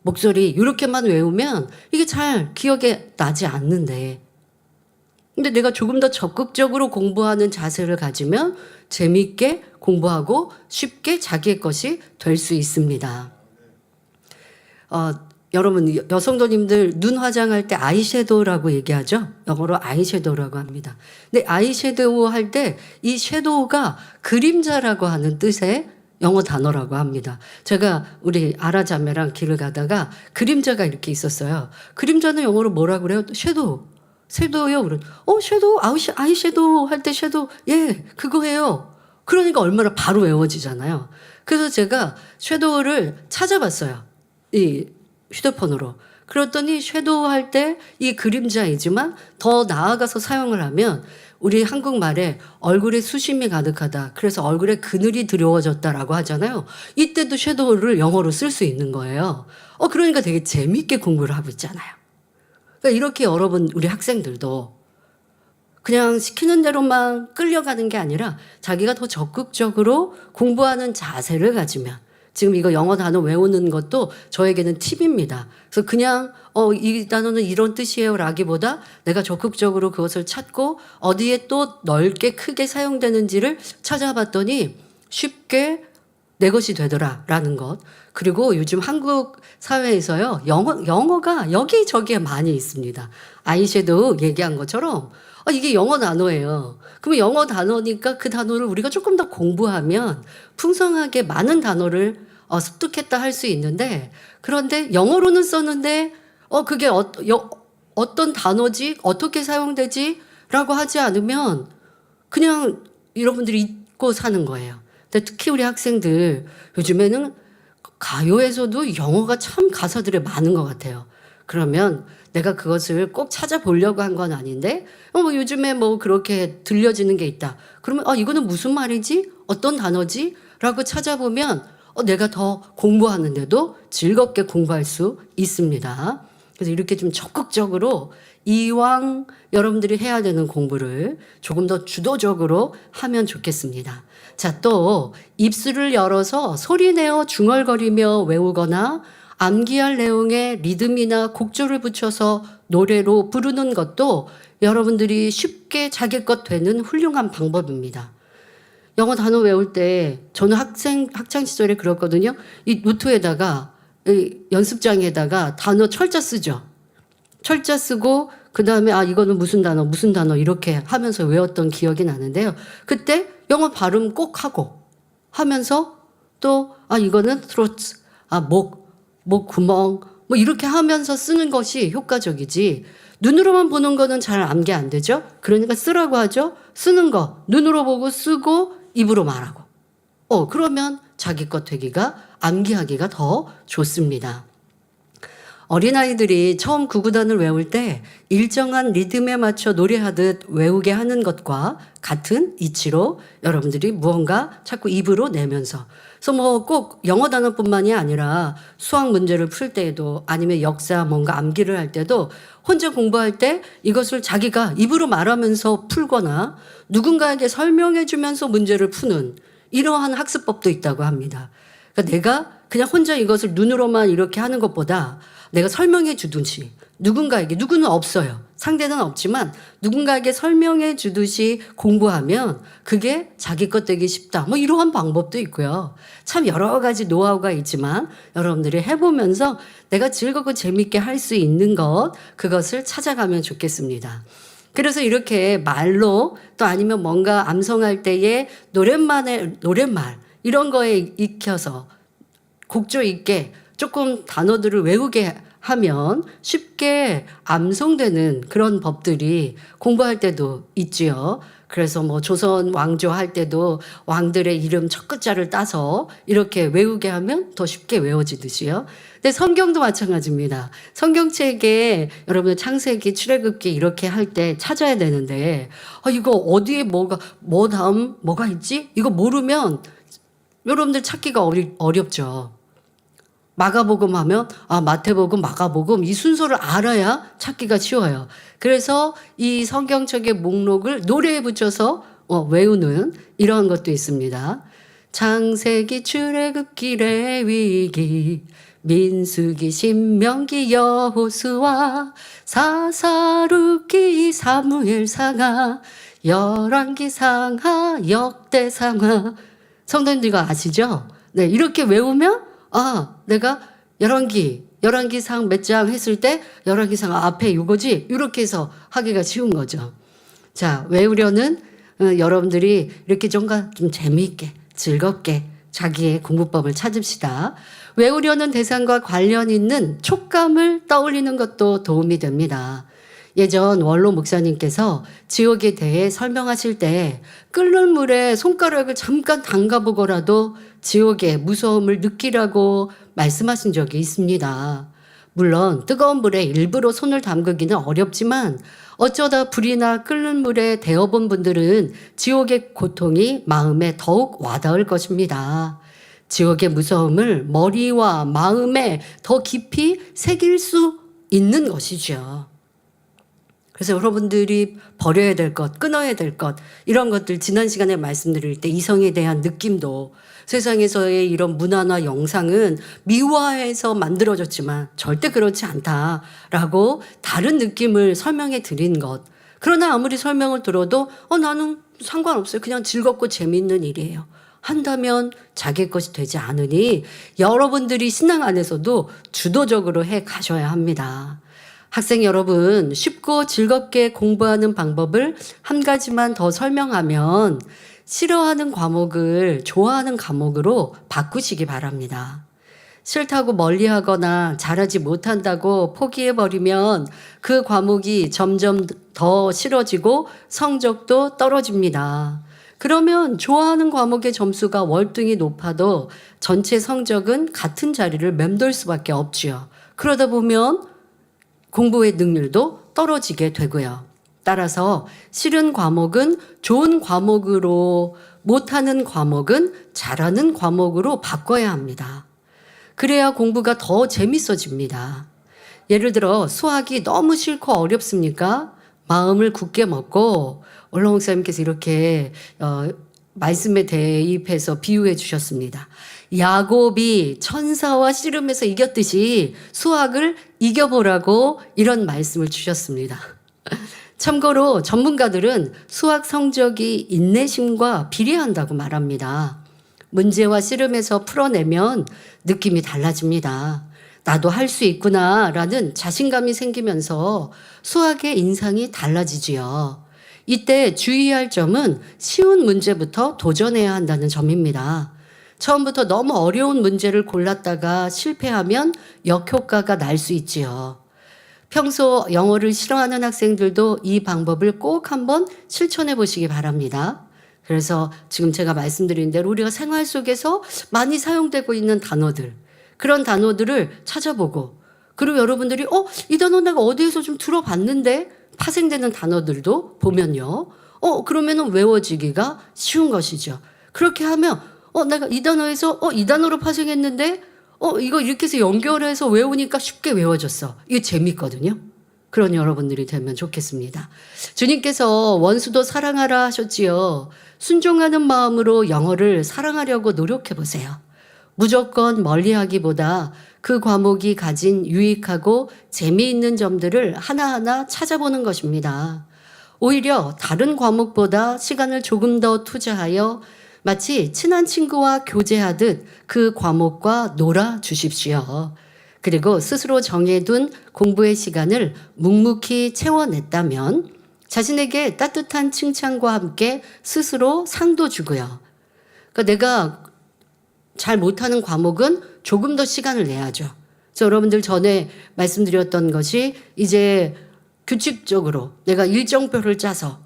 목소리 이렇게만 외우면 이게 잘 기억에 나지 않는데 근데 내가 조금 더 적극적으로 공부하는 자세를 가지면 재미있게 공부하고 쉽게 자기의 것이 될 수 있습니다. 여러분 여성도님들 눈 화장할 때 아이섀도우라고 얘기하죠. 영어로 아이섀도우라고 합니다. 근데 아이섀도우 할 때 이 섀도우가 그림자라고 하는 뜻의 영어 단어라고 합니다. 제가 우리 아라자매랑 길을 가다가 그림자가 이렇게 있었어요. 그림자는 영어로 뭐라고 그래요? 섀도우. 섀도우요? 그런. 섀도우, 아이섀도우 할 때 섀도우. 예, 그거예요. 그러니까 얼마나 바로 외워지잖아요. 그래서 제가 섀도우를 찾아봤어요. 이 휴대폰으로. 그랬더니 섀도우 할 때 이 그림자이지만 더 나아가서 사용을 하면 우리 한국말에 얼굴에 수심이 가득하다. 그래서 얼굴에 그늘이 드러워졌다라고 하잖아요. 이때도 섀도우를 영어로 쓸 수 있는 거예요. 그러니까 되게 재미있게 공부를 하고 있잖아요. 그러니까 이렇게 여러분 우리 학생들도 그냥 시키는 대로만 끌려가는 게 아니라 자기가 더 적극적으로 공부하는 자세를 가지면 지금 이거 영어 단어 외우는 것도 저에게는 팁입니다. 그래서 그냥 이 단어는 이런 뜻이에요 라기보다 내가 적극적으로 그것을 찾고 어디에 또 넓게 크게 사용되는지를 찾아봤더니 쉽게 내 것이 되더라라는 것. 그리고 요즘 한국 사회에서요 영어가 여기저기에 많이 있습니다. 아이섀도우 얘기한 것처럼 이게 영어 단어예요. 그러면 영어 단어니까 그 단어를 우리가 조금 더 공부하면 풍성하게 많은 단어를 습득했다 할 수 있는데 그런데 영어로는 썼는데 그게 어떤 단어지 어떻게 사용되지 라고 하지 않으면 그냥 여러분들이 잊고 사는 거예요. 근데 특히 우리 학생들 요즘에는 가요에서도 영어가 참 가사들이 많은 것 같아요. 그러면 내가 그것을 꼭 찾아보려고 한 건 아닌데 요즘에 뭐 그렇게 들려지는 게 있다. 그러면 이거는 무슨 말이지? 어떤 단어지? 라고 찾아보면 내가 더 공부하는데도 즐겁게 공부할 수 있습니다. 그래서 이렇게 좀 적극적으로 이왕 여러분들이 해야 되는 공부를 조금 더 주도적으로 하면 좋겠습니다. 자, 또 입술을 열어서 소리내어 중얼거리며 외우거나 암기할 내용에 리듬이나 곡조를 붙여서 노래로 부르는 것도 여러분들이 쉽게 자기 것 되는 훌륭한 방법입니다. 영어 단어 외울 때 저는 학창 시절에 그랬거든요. 이 노트에다가 이 연습장에다가 단어 철자 쓰죠. 철자 쓰고 그다음에 이거는 무슨 단어 이렇게 하면서 외웠던 기억이 나는데요. 그때 영어 발음 꼭 하고 하면서 또 이거는 throat, 목 구멍 뭐 이렇게 하면서 쓰는 것이 효과적이지 눈으로만 보는 거는 잘 암기 안 되죠. 그러니까 쓰라고 하죠. 쓰는 거 눈으로 보고 쓰고 입으로 말하고 그러면 자기 것 되기가 암기하기가 더 좋습니다. 어린아이들이 처음 구구단을 외울 때 일정한 리듬에 맞춰 노래하듯 외우게 하는 것과 같은 이치로 여러분들이 무언가 자꾸 입으로 내면서 그래서 뭐 꼭 영어 단어뿐만이 아니라 수학 문제를 풀 때에도 아니면 역사 뭔가 암기를 할 때도 혼자 공부할 때 이것을 자기가 입으로 말하면서 풀거나 누군가에게 설명해 주면서 문제를 푸는 이러한 학습법도 있다고 합니다. 그러니까 내가 그냥 혼자 이것을 눈으로만 이렇게 하는 것보다 내가 설명해 주듯이 누구는 없어요. 상대는 없지만 누군가에게 설명해 주듯이 공부하면 그게 자기 것 되기 쉽다. 뭐 이러한 방법도 있고요. 참 여러 가지 노하우가 있지만 여러분들이 해보면서 내가 즐겁고 재밌게 할 수 있는 그것을 찾아가면 좋겠습니다. 그래서 이렇게 말로 또 아니면 뭔가 암송할 때에 노랫말 이런 거에 익혀서 곡조 있게 조금 단어들을 외우게 하면 쉽게 암송되는 그런 법들이 공부할 때도 있지요. 그래서 뭐 조선 왕조 할 때도 왕들의 이름 첫 글자를 따서 이렇게 외우게 하면 더 쉽게 외워지듯이요. 근데 성경도 마찬가지입니다. 성경책에 여러분 창세기, 출애굽기 이렇게 할 때 찾아야 되는데 이거 어디에 뭐 다음 뭐가 있지? 이거 모르면 여러분들 찾기가 어렵죠. 마가복음 하면 마태복음, 마가복음 이 순서를 알아야 찾기가 쉬워요. 그래서 이 성경책의 목록을 노래에 붙여서 외우는 이러한 것도 있습니다. 창세기, 출애굽기, 레위기, 민수기, 신명기, 여호수아, 사사루기, 사무엘상하, 열왕기상하, 역대상하. 성도님들 이거 아시죠? 네, 이렇게 외우면 내가 열왕기상 몇 장 했을 때 열왕기상 앞에 이거지 이렇게 해서 하기가 쉬운 거죠. 자, 외우려는 여러분들이 이렇게 좀 재미있게 즐겁게 자기의 공부법을 찾읍시다. 외우려는 대상과 관련 있는 촉감을 떠올리는 것도 도움이 됩니다. 예전 원로 목사님께서 지옥에 대해 설명하실 때 끓는 물에 손가락을 잠깐 담가보고라도 지옥의 무서움을 느끼라고 말씀하신 적이 있습니다. 물론 뜨거운 물에 일부러 손을 담그기는 어렵지만 어쩌다 불이나 끓는 물에 데워본 분들은 지옥의 고통이 마음에 더욱 와닿을 것입니다. 지옥의 무서움을 머리와 마음에 더 깊이 새길 수 있는 것이죠. 그래서 여러분들이 버려야 될 것, 끊어야 될 것, 이런 것들 지난 시간에 말씀드릴 때 이성에 대한 느낌도 세상에서의 이런 문화나 영상은 미화해서 만들어졌지만 절대 그렇지 않다라고 다른 느낌을 설명해 드린 것. 그러나 아무리 설명을 들어도 나는 상관없어요. 그냥 즐겁고 재미있는 일이에요. 한다면 자기 것이 되지 않으니 여러분들이 신앙 안에서도 주도적으로 해 가셔야 합니다. 학생 여러분, 쉽고 즐겁게 공부하는 방법을 한 가지만 더 설명하면 싫어하는 과목을 좋아하는 과목으로 바꾸시기 바랍니다. 싫다고 멀리하거나 잘하지 못한다고 포기해버리면 그 과목이 점점 더 싫어지고 성적도 떨어집니다. 그러면 좋아하는 과목의 점수가 월등히 높아도 전체 성적은 같은 자리를 맴돌 수밖에 없지요. 그러다 보면 공부의 능률도 떨어지게 되고요. 따라서 싫은 과목은 좋은 과목으로, 못하는 과목은 잘하는 과목으로 바꿔야 합니다. 그래야 공부가 더 재밌어집니다. 예를 들어 수학이 너무 싫고 어렵습니까? 마음을 굳게 먹고 원로 목사님께서 이렇게 말씀에 대입해서 비유해 주셨습니다. 야곱이 천사와 씨름해서 이겼듯이 수학을 이겨보라고 이런 말씀을 주셨습니다. 참고로 전문가들은 수학 성적이 인내심과 비례한다고 말합니다. 문제와 씨름해서 풀어내면 느낌이 달라집니다. 나도 할 수 있구나라는 자신감이 생기면서 수학의 인상이 달라지지요. 이때 주의할 점은 쉬운 문제부터 도전해야 한다는 점입니다. 처음부터 너무 어려운 문제를 골랐다가 실패하면 역효과가 날 수 있지요. 평소 영어를 싫어하는 학생들도 이 방법을 꼭 한번 실천해 보시기 바랍니다. 그래서 지금 제가 말씀드린 대로 우리가 생활 속에서 많이 사용되고 있는 단어들, 그런 단어들을 찾아보고, 그리고 여러분들이 이 단어 내가 어디에서 좀 들어봤는데 파생되는 단어들도 보면요. 그러면은 외워지기가 쉬운 것이죠. 그렇게 하면 내가 이 단어에서 이 단어로 파생했는데 이거 이렇게 해서 연결해서 외우니까 쉽게 외워졌어. 이게 재밌거든요. 그런 여러분들이 되면 좋겠습니다. 주님께서 원수도 사랑하라 하셨지요. 순종하는 마음으로 영어를 사랑하려고 노력해 보세요. 무조건 멀리하기보다 그 과목이 가진 유익하고 재미있는 점들을 하나하나 찾아보는 것입니다. 오히려 다른 과목보다 시간을 조금 더 투자하여 마치 친한 친구와 교제하듯 그 과목과 놀아 주십시오. 그리고 스스로 정해둔 공부의 시간을 묵묵히 채워냈다면 자신에게 따뜻한 칭찬과 함께 스스로 상도 주고요. 그러니까 내가 잘 못하는 과목은 조금 더 시간을 내야죠. 그래서 여러분들 전에 말씀드렸던 것이 이제 규칙적으로 내가 일정표를 짜서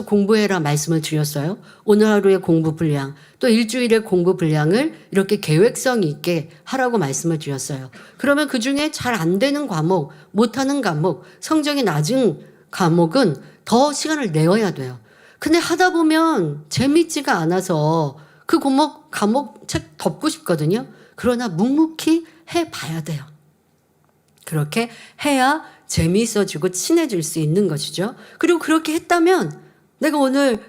공부해라 말씀을 드렸어요. 오늘 하루의 공부 분량, 또 일주일의 공부 분량을 이렇게 계획성 있게 하라고 말씀을 드렸어요. 그러면 그중에 잘 안 되는 과목, 못하는 과목, 성적이 낮은 과목은 더 시간을 내어야 돼요. 근데 하다 보면 재밌지가 않아서 그 과목 책 덮고 싶거든요. 그러나 묵묵히 해봐야 돼요. 그렇게 해야 재미있어지고 친해질 수 있는 것이죠. 그리고 그렇게 했다면 내가 오늘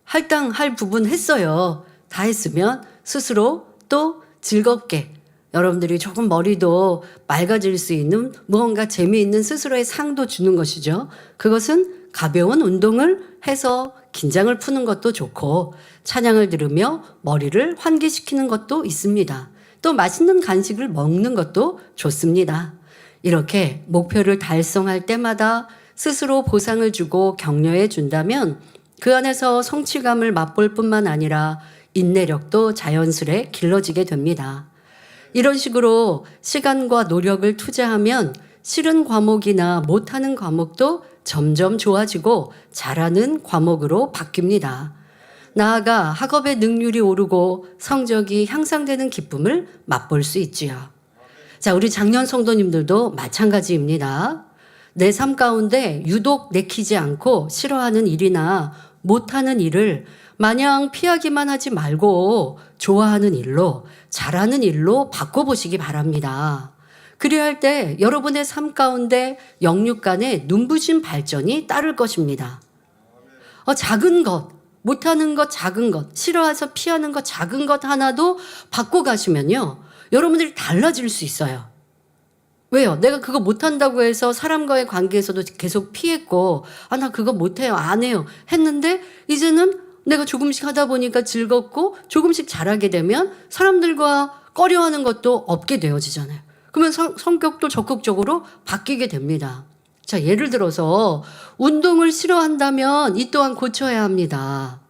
할 부분 했어요. 다 했으면 스스로 또 즐겁게 여러분들이 조금 머리도 맑아질 수 있는 무언가 재미있는 스스로의 상도 주는 것이죠. 그것은 가벼운 운동을 해서 긴장을 푸는 것도 좋고 찬양을 들으며 머리를 환기시키는 것도 있습니다. 또 맛있는 간식을 먹는 것도 좋습니다. 이렇게 목표를 달성할 때마다 스스로 보상을 주고 격려해 준다면 그 안에서 성취감을 맛볼 뿐만 아니라 인내력도 자연스레 길러지게 됩니다. 이런 식으로 시간과 노력을 투자하면 싫은 과목이나 못하는 과목도 점점 좋아지고 잘하는 과목으로 바뀝니다. 나아가 학업의 능률이 오르고 성적이 향상되는 기쁨을 맛볼 수 있지요. 자, 우리 작년 성도님들도 마찬가지입니다. 내 삶 가운데 유독 내키지 않고 싫어하는 일이나 못하는 일을 마냥 피하기만 하지 말고 좋아하는 일로, 잘하는 일로 바꿔보시기 바랍니다. 그래야 할 때 여러분의 삶 가운데 영육 간의 눈부신 발전이 따를 것입니다. 작은 것, 못하는 것, 작은 것, 싫어해서 피하는 것, 작은 것 하나도 바꿔가시면요, 여러분들이 달라질 수 있어요. 왜요? 내가 그거 못한다고 해서 사람과의 관계에서도 계속 피했고, 나 그거 못해요, 안 해요 했는데 이제는 내가 조금씩 하다 보니까 즐겁고 조금씩 잘하게 되면 사람들과 꺼려하는 것도 없게 되어지잖아요. 그러면 성격도 적극적으로 바뀌게 됩니다. 자, 예를 들어서 운동을 싫어한다면 이 또한 고쳐야 합니다.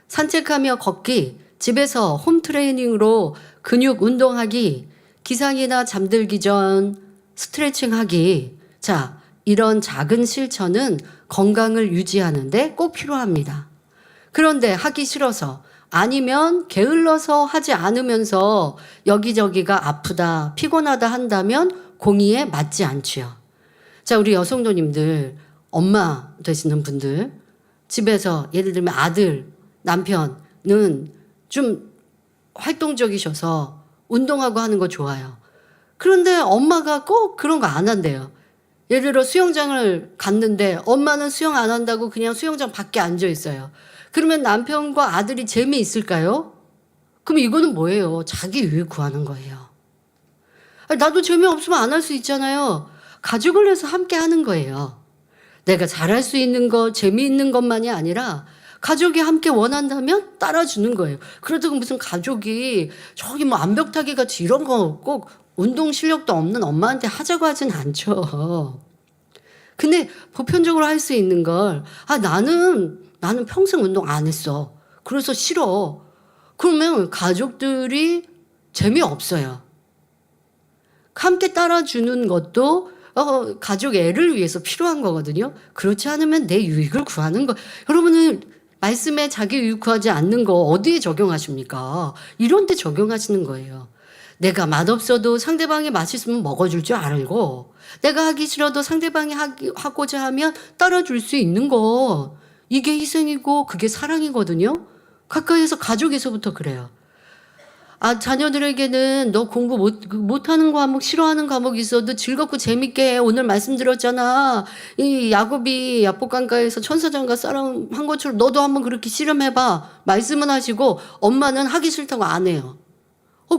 산책하며 걷기, 집에서 홈트레이닝으로 근육 운동하기, 기상이나 잠들기 전 스트레칭하기. 자, 이런 작은 실천은 건강을 유지하는데 꼭 필요합니다. 그런데 하기 싫어서 아니면 게을러서 하지 않으면서 여기저기가 아프다, 피곤하다 한다면 공의에 맞지 않지요. 자, 우리 여성도님들, 엄마 되시는 분들, 집에서 예를 들면 아들, 남편은 좀 활동적이셔서 운동하고 하는 거 좋아요. 그런데 엄마가 꼭 그런 거 안 한대요. 예를 들어 수영장을 갔는데 엄마는 수영 안 한다고 그냥 수영장 밖에 앉아 있어요. 그러면 남편과 아들이 재미있을까요? 그럼 이거는 뭐예요? 자기 유익 구하는 거예요. 나도 재미없으면 안 할 수 있잖아요. 가족을 위해서 함께 하는 거예요. 내가 잘할 수 있는 것, 재미있는 것만이 아니라 가족이 함께 원한다면 따라주는 거예요. 그렇다고 무슨 가족이 저기 뭐 암벽타기 같이 이런 거 꼭 운동 실력도 없는 엄마한테 하자고 하진 않죠. 근데 보편적으로 할 수 있는 걸, 나는 평생 운동 안 했어. 그래서 싫어. 그러면 가족들이 재미없어요. 함께 따라주는 것도 가족 애를 위해서 필요한 거거든요. 그렇지 않으면 내 유익을 구하는 거. 여러분은 말씀에 자기 유익 구하지 않는 거 어디에 적용하십니까? 이런 데 적용하시는 거예요. 내가 맛없어도 상대방이 맛있으면 먹어줄 줄 알고, 내가 하기 싫어도 상대방이 하고자 하면 따라줄 수 있는 거. 이게 희생이고 그게 사랑이거든요. 가까이에서 가족에서부터 그래요. 자녀들에게는 너 공부 못하는 과목, 싫어하는 과목이 있어도 즐겁고 재밌게 해. 오늘 말씀드렸잖아. 이 야곱이 야복강가에서 천사장과 싸움한 것처럼 너도 한번 그렇게 실험해봐. 말씀은 하시고 엄마는 하기 싫다고 안 해요.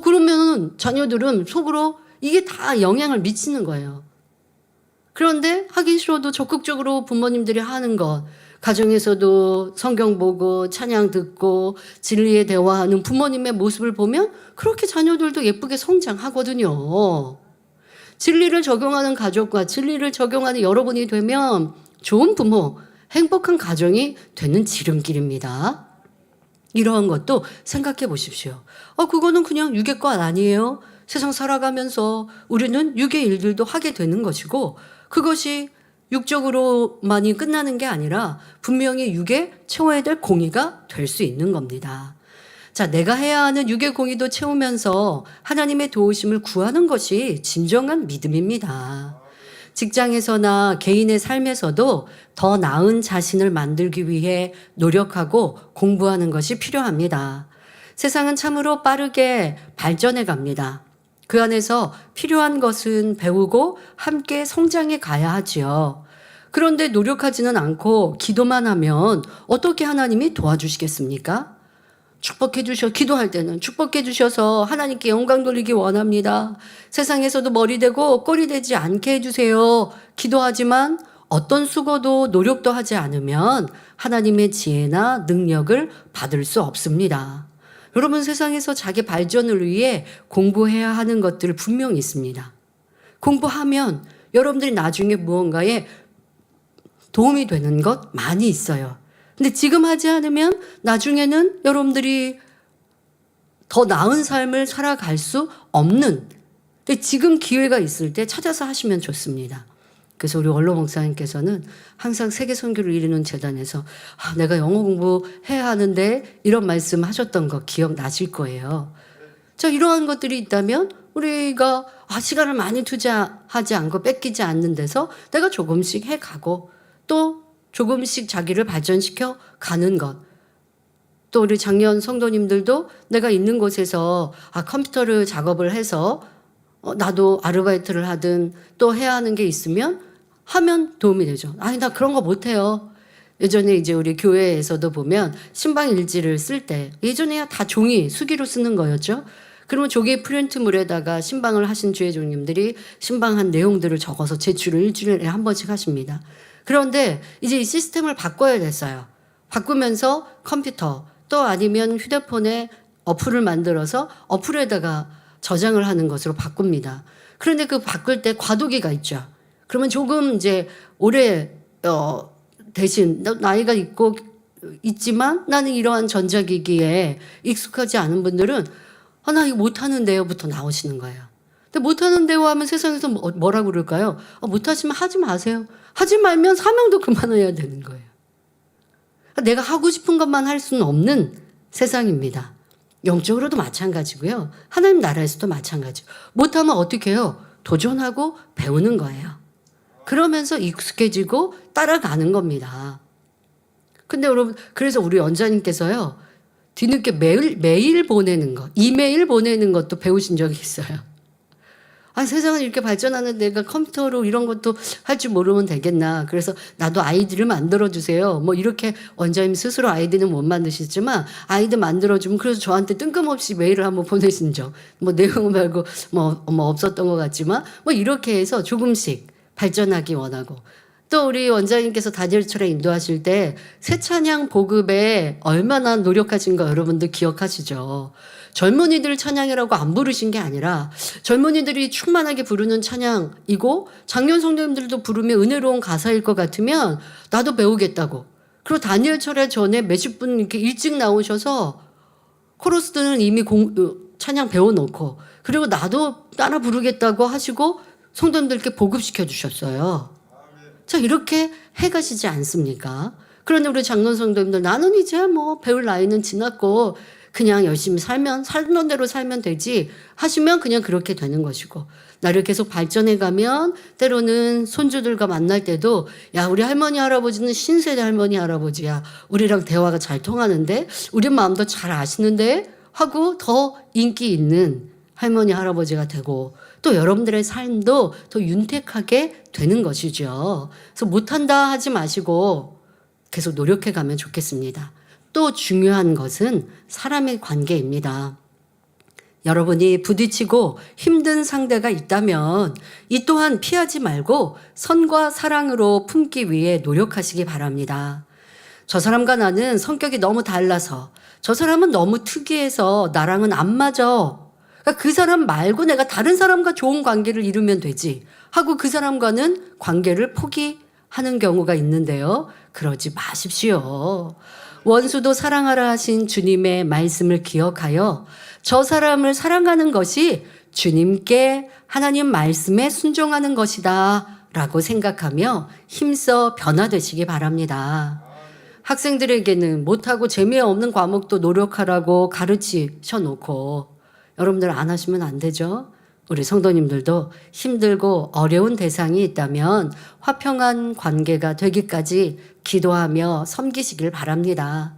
그러면 자녀들은 속으로 이게 다 영향을 미치는 거예요. 그런데 하기 싫어도 적극적으로 부모님들이 하는 것, 가정에서도 성경 보고 찬양 듣고 진리에 대화하는 부모님의 모습을 보면 그렇게 자녀들도 예쁘게 성장하거든요. 진리를 적용하는 가족과 진리를 적용하는 여러분이 되면 좋은 부모, 행복한 가정이 되는 지름길입니다. 이러한 것도 생각해 보십시오. 그거는 그냥 육의 것 아니에요. 세상 살아가면서 우리는 육의 일들도 하게 되는 것이고, 그것이 육적으로만이 끝나는 게 아니라 분명히 육에 채워야 될 공의가 될 수 있는 겁니다. 자, 내가 해야 하는 육의 공의도 채우면서 하나님의 도우심을 구하는 것이 진정한 믿음입니다. 직장에서나 개인의 삶에서도 더 나은 자신을 만들기 위해 노력하고 공부하는 것이 필요합니다. 세상은 참으로 빠르게 발전해 갑니다. 그 안에서 필요한 것은 배우고 함께 성장해 가야 하지요. 그런데 노력하지는 않고 기도만 하면 어떻게 하나님이 도와주시겠습니까? 기도할 때는 축복해 주셔서 하나님께 영광 돌리기 원합니다. 세상에서도 머리 되고 꼬리 되지 않게 해주세요. 기도하지만 어떤 수고도 노력도 하지 않으면 하나님의 지혜나 능력을 받을 수 없습니다. 여러분 세상에서 자기 발전을 위해 공부해야 하는 것들 분명히 있습니다. 공부하면 여러분들이 나중에 무언가에 도움이 되는 것 많이 있어요. 근데 지금 하지 않으면 나중에는 여러분들이 더 나은 삶을 살아갈 수 없는, 근데 지금 기회가 있을 때 찾아서 하시면 좋습니다. 그래서 우리 원로 목사님께서는 항상 세계 선교를 이루는 재단에서 내가 영어 공부해야 하는데 이런 말씀 하셨던 거 기억나실 거예요. 자, 이러한 것들이 있다면 우리가 시간을 많이 투자하지 않고 뺏기지 않는 데서 내가 조금씩 해가고 또 조금씩 자기를 발전시켜 가는 것. 또 우리 작년 성도님들도 내가 있는 곳에서 컴퓨터를 작업을 해서 나도 아르바이트를 하든 또 해야 하는 게 있으면 하면 도움이 되죠. 나 그런 거 못해요. 예전에 이제 우리 교회에서도 보면 신방 일지를 쓸 때 예전에야 다 종이 수기로 쓰는 거였죠. 그러면 종이 프린트물에다가 신방을 하신 주회종님들이 신방한 내용들을 적어서 제출을 일주일에 한 번씩 하십니다. 그런데 이제 이 시스템을 바꿔야 됐어요. 바꾸면서 컴퓨터 또 아니면 휴대폰에 어플을 만들어서 어플에다가 저장을 하는 것으로 바꿉니다. 그런데 그 바꿀 때 과도기가 있죠. 그러면 조금 이제 오래 대신 나이가 있지만 나는 이러한 전자기기에 익숙하지 않은 분들은 나 이거 못하는데요부터 나오시는 거예요. 근데 못하는데요 하면 세상에서 뭐라고 그럴까요? 못하시면 하지 마세요. 하지 말면 사명도 그만해야 되는 거예요. 내가 하고 싶은 것만 할 수는 없는 세상입니다. 영적으로도 마찬가지고요. 하나님 나라에서도 마찬가지고. 못하면 어떻게 해요? 도전하고 배우는 거예요. 그러면서 익숙해지고 따라가는 겁니다. 근데 여러분, 그래서 우리 원장님께서요, 뒤늦게 메일 보내는 것, 이메일 보내는 것도 배우신 적이 있어요. 세상은 이렇게 발전하는 내가 컴퓨터로 이런 것도 할 줄 모르면 되겠나. 그래서 나도 아이디를 만들어주세요. 뭐 이렇게 원장님 스스로 아이디는 못 만드시지만 아이디 만들어주면 그래서 저한테 뜬금없이 메일을 한번 보내신 적. 뭐 내용 말고 뭐 없었던 것 같지만 뭐 이렇게 해서 조금씩 발전하기 원하고. 또 우리 원장님께서 다니엘철에 인도하실 때 새 찬양 보급에 얼마나 노력하신 거 여러분들 기억하시죠? 젊은이들 찬양이라고 안 부르신 게 아니라 젊은이들이 충만하게 부르는 찬양이고 작년 성도님들도 부르면 은혜로운 가사일 것 같으면 나도 배우겠다고. 그리고 다니엘철에 전에 몇십 분 이렇게 일찍 나오셔서 코러스들은 이미 찬양 배워놓고 그리고 나도 따라 부르겠다고 하시고 성도님들께 보급시켜 주셨어요. 자, 이렇게 해가시지 않습니까? 그런데 우리 장로님 성도님들 나는 이제 뭐 배울 나이는 지났고 그냥 열심히 살던 대로 살면 되지 하시면 그냥 그렇게 되는 것이고 나를 계속 발전해 가면 때로는 손주들과 만날 때도 야, 우리 할머니 할아버지는 신세대 할머니 할아버지야. 우리랑 대화가 잘 통하는데 우리 마음도 잘 아시는데 하고 더 인기 있는 할머니 할아버지가 되고 또 여러분들의 삶도 더 윤택하게 되는 것이죠. 그래서 못한다 하지 마시고 계속 노력해 가면 좋겠습니다. 또 중요한 것은 사람의 관계입니다. 여러분이 부딪히고 힘든 상대가 있다면 이 또한 피하지 말고 선과 사랑으로 품기 위해 노력하시기 바랍니다. 저 사람과 나는 성격이 너무 달라서 저 사람은 너무 특이해서 나랑은 안 맞아. 그러니까 그 사람 말고 내가 다른 사람과 좋은 관계를 이루면 되지 하고 그 사람과는 관계를 포기하는 경우가 있는데요. 그러지 마십시오. 원수도 사랑하라 하신 주님의 말씀을 기억하여 저 사람을 사랑하는 것이 주님께 하나님 말씀에 순종하는 것이다 라고 생각하며 힘써 변화되시기 바랍니다. 학생들에게는 못하고 재미없는 과목도 노력하라고 가르치셔 놓고 여러분들 안 하시면 안 되죠. 우리 성도님들도 힘들고 어려운 대상이 있다면 화평한 관계가 되기까지 기도하며 섬기시길 바랍니다.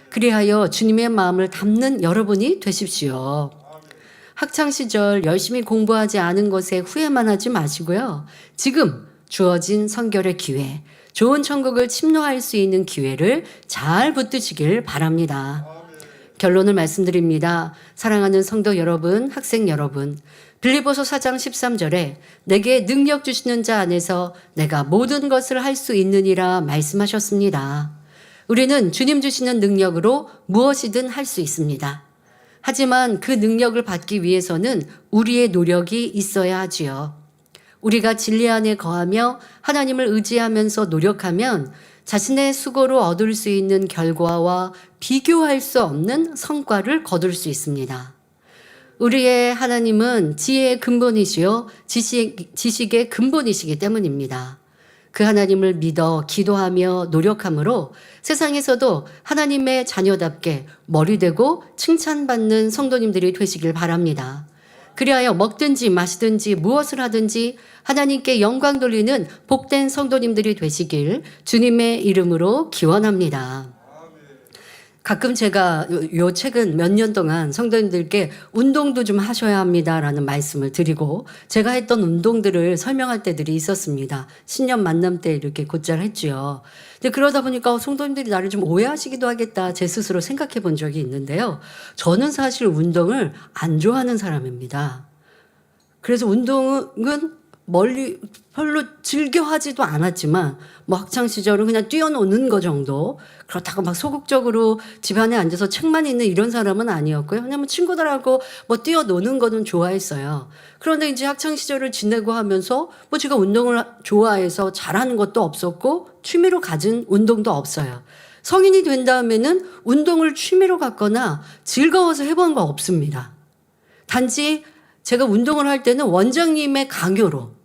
그리하여 주님의 마음을 담는 여러분이 되십시오. 학창시절 열심히 공부하지 않은 것에 후회만 하지 마시고요. 지금 주어진 성결의 기회, 좋은 천국을 침노할 수 있는 기회를 잘 붙드시길 바랍니다. 결론을 말씀드립니다. 사랑하는 성도 여러분, 학생 여러분, 빌립보서 4장 13절에 내게 능력 주시는 자 안에서 내가 모든 것을 할 수 있느니라 말씀하셨습니다. 우리는 주님 주시는 능력으로 무엇이든 할 수 있습니다. 하지만 그 능력을 받기 위해서는 우리의 노력이 있어야 하지요. 우리가 진리 안에 거하며 하나님을 의지하면서 노력하면 자신의 수고로 얻을 수 있는 결과와 비교할 수 없는 성과를 거둘 수 있습니다. 우리의 하나님은 지혜의 근본이시요 지식의 근본이시기 때문입니다. 그 하나님을 믿어 기도하며 노력함으로 세상에서도 하나님의 자녀답게 머리되고 칭찬받는 성도님들이 되시길 바랍니다. 그리하여 먹든지 마시든지 무엇을 하든지 하나님께 영광 돌리는 복된 성도님들이 되시길 주님의 이름으로 기원합니다. 가끔 제가 요 최근 몇 년 동안 성도님들께 운동도 좀 하셔야 합니다라는 말씀을 드리고 제가 했던 운동들을 설명할 때들이 있었습니다. 신년 만남 때 이렇게 곧잘 했죠. 근데 그러다 보니까 성도님들이 나를 좀 오해하시기도 하겠다 제 스스로 생각해 본 적이 있는데요. 저는 사실 운동을 안 좋아하는 사람입니다. 그래서 운동은 멀리 별로 즐겨 하지도 않았지만 뭐 학창 시절은 그냥 뛰어노는 거 정도, 그렇다고 막 소극적으로 집안에 앉아서 책만 읽는 이런 사람은 아니었고요. 그냥 뭐 친구들하고 뭐 뛰어노는 거는 좋아했어요. 그런데 이제 학창 시절을 지내고 하면서 뭐 제가 운동을 좋아해서 잘하는 것도 없었고 취미로 가진 운동도 없어요. 성인이 된 다음에는 운동을 취미로 갖거나 즐거워서 해본 거 없습니다. 단지 제가 운동을 할 때는 원장님의 강요로,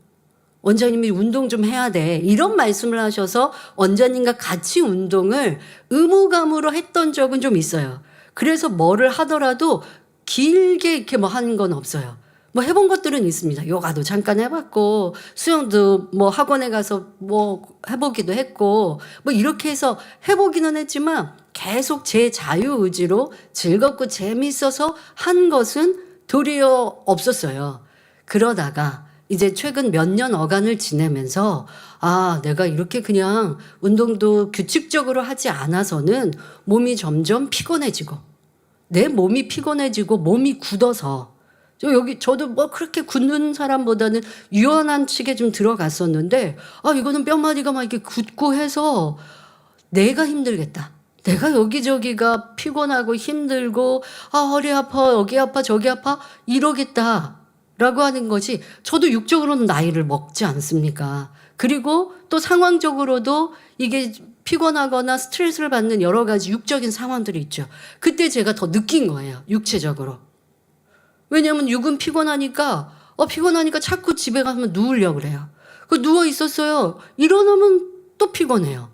원장님이 운동 좀 해야 돼, 이런 말씀을 하셔서 원장님과 같이 운동을 의무감으로 했던 적은 좀 있어요. 그래서 뭐를 하더라도 길게 이렇게 뭐 하는 건 없어요. 뭐 해본 것들은 있습니다. 요가도 잠깐 해봤고 수영도 뭐 학원에 가서 뭐 해보기도 했고 뭐 이렇게 해서 해보기는 했지만 계속 제 자유의지로 즐겁고 재미있어서 한 것은 도리어 없었어요. 그러다가 이제 최근 몇 년 어간을 지내면서 내가 이렇게 그냥 운동도 규칙적으로 하지 않아서는 몸이 점점 피곤해지고 내 몸이 피곤해지고 몸이 굳어서 저도 뭐 그렇게 굳는 사람보다는 유연한 측에 좀 들어갔었는데 이거는 뼈마디가 막 이렇게 굳고 해서 내가 힘들겠다. 내가 여기저기가 피곤하고 힘들고 허리 아파 여기 아파 저기 아파 이러겠다 라고 하는 것이, 저도 육적으로는 나이를 먹지 않습니까? 그리고 또 상황적으로도 이게 피곤하거나 스트레스를 받는 여러 가지 육적인 상황들이 있죠. 그때 제가 더 느낀 거예요, 육체적으로. 왜냐하면 육은 피곤하니까 자꾸 집에 가면 누우려고 그래요. 누워 있었어요. 일어나면 또 피곤해요.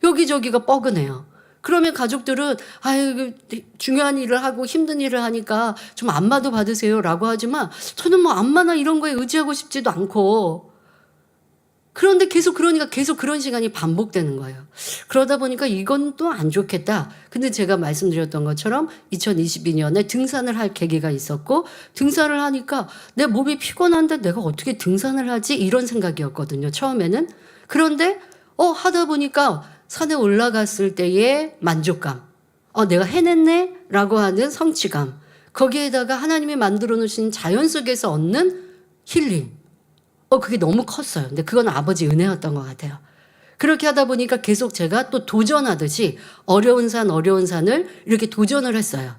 여기저기가 뻐근해요. 그러면 가족들은 중요한 일을 하고 힘든 일을 하니까 좀 안마도 받으세요 라고 하지만 저는 뭐 안마나 이런 거에 의지하고 싶지도 않고, 그런데 계속 그런 시간이 반복되는 거예요. 그러다 보니까 이건 또 안 좋겠다. 근데 제가 말씀드렸던 것처럼 2022년에 등산을 할 계기가 있었고, 등산을 하니까 내 몸이 피곤한데 내가 어떻게 등산을 하지? 이런 생각이었거든요, 처음에는. 그런데 하다 보니까 산에 올라갔을 때의 만족감, 내가 해냈네 라고 하는 성취감, 거기에다가 하나님이 만들어 놓으신 자연 속에서 얻는 힐링, 그게 너무 컸어요. 근데 그건 아버지 은혜였던 것 같아요. 그렇게 하다 보니까 계속 제가 또 도전하듯이 어려운 산을 이렇게 도전을 했어요.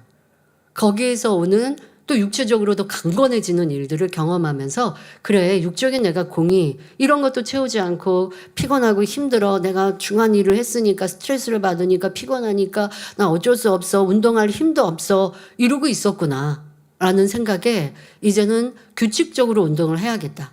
거기에서 오는 또 육체적으로도 강건해지는 일들을 경험하면서, 그래, 육적인 내가 공의 이런 것도 채우지 않고 피곤하고 힘들어, 내가 중한 일을 했으니까 스트레스를 받으니까 피곤하니까 나 어쩔 수 없어, 운동할 힘도 없어, 이러고 있었구나 라는 생각에 이제는 규칙적으로 운동을 해야겠다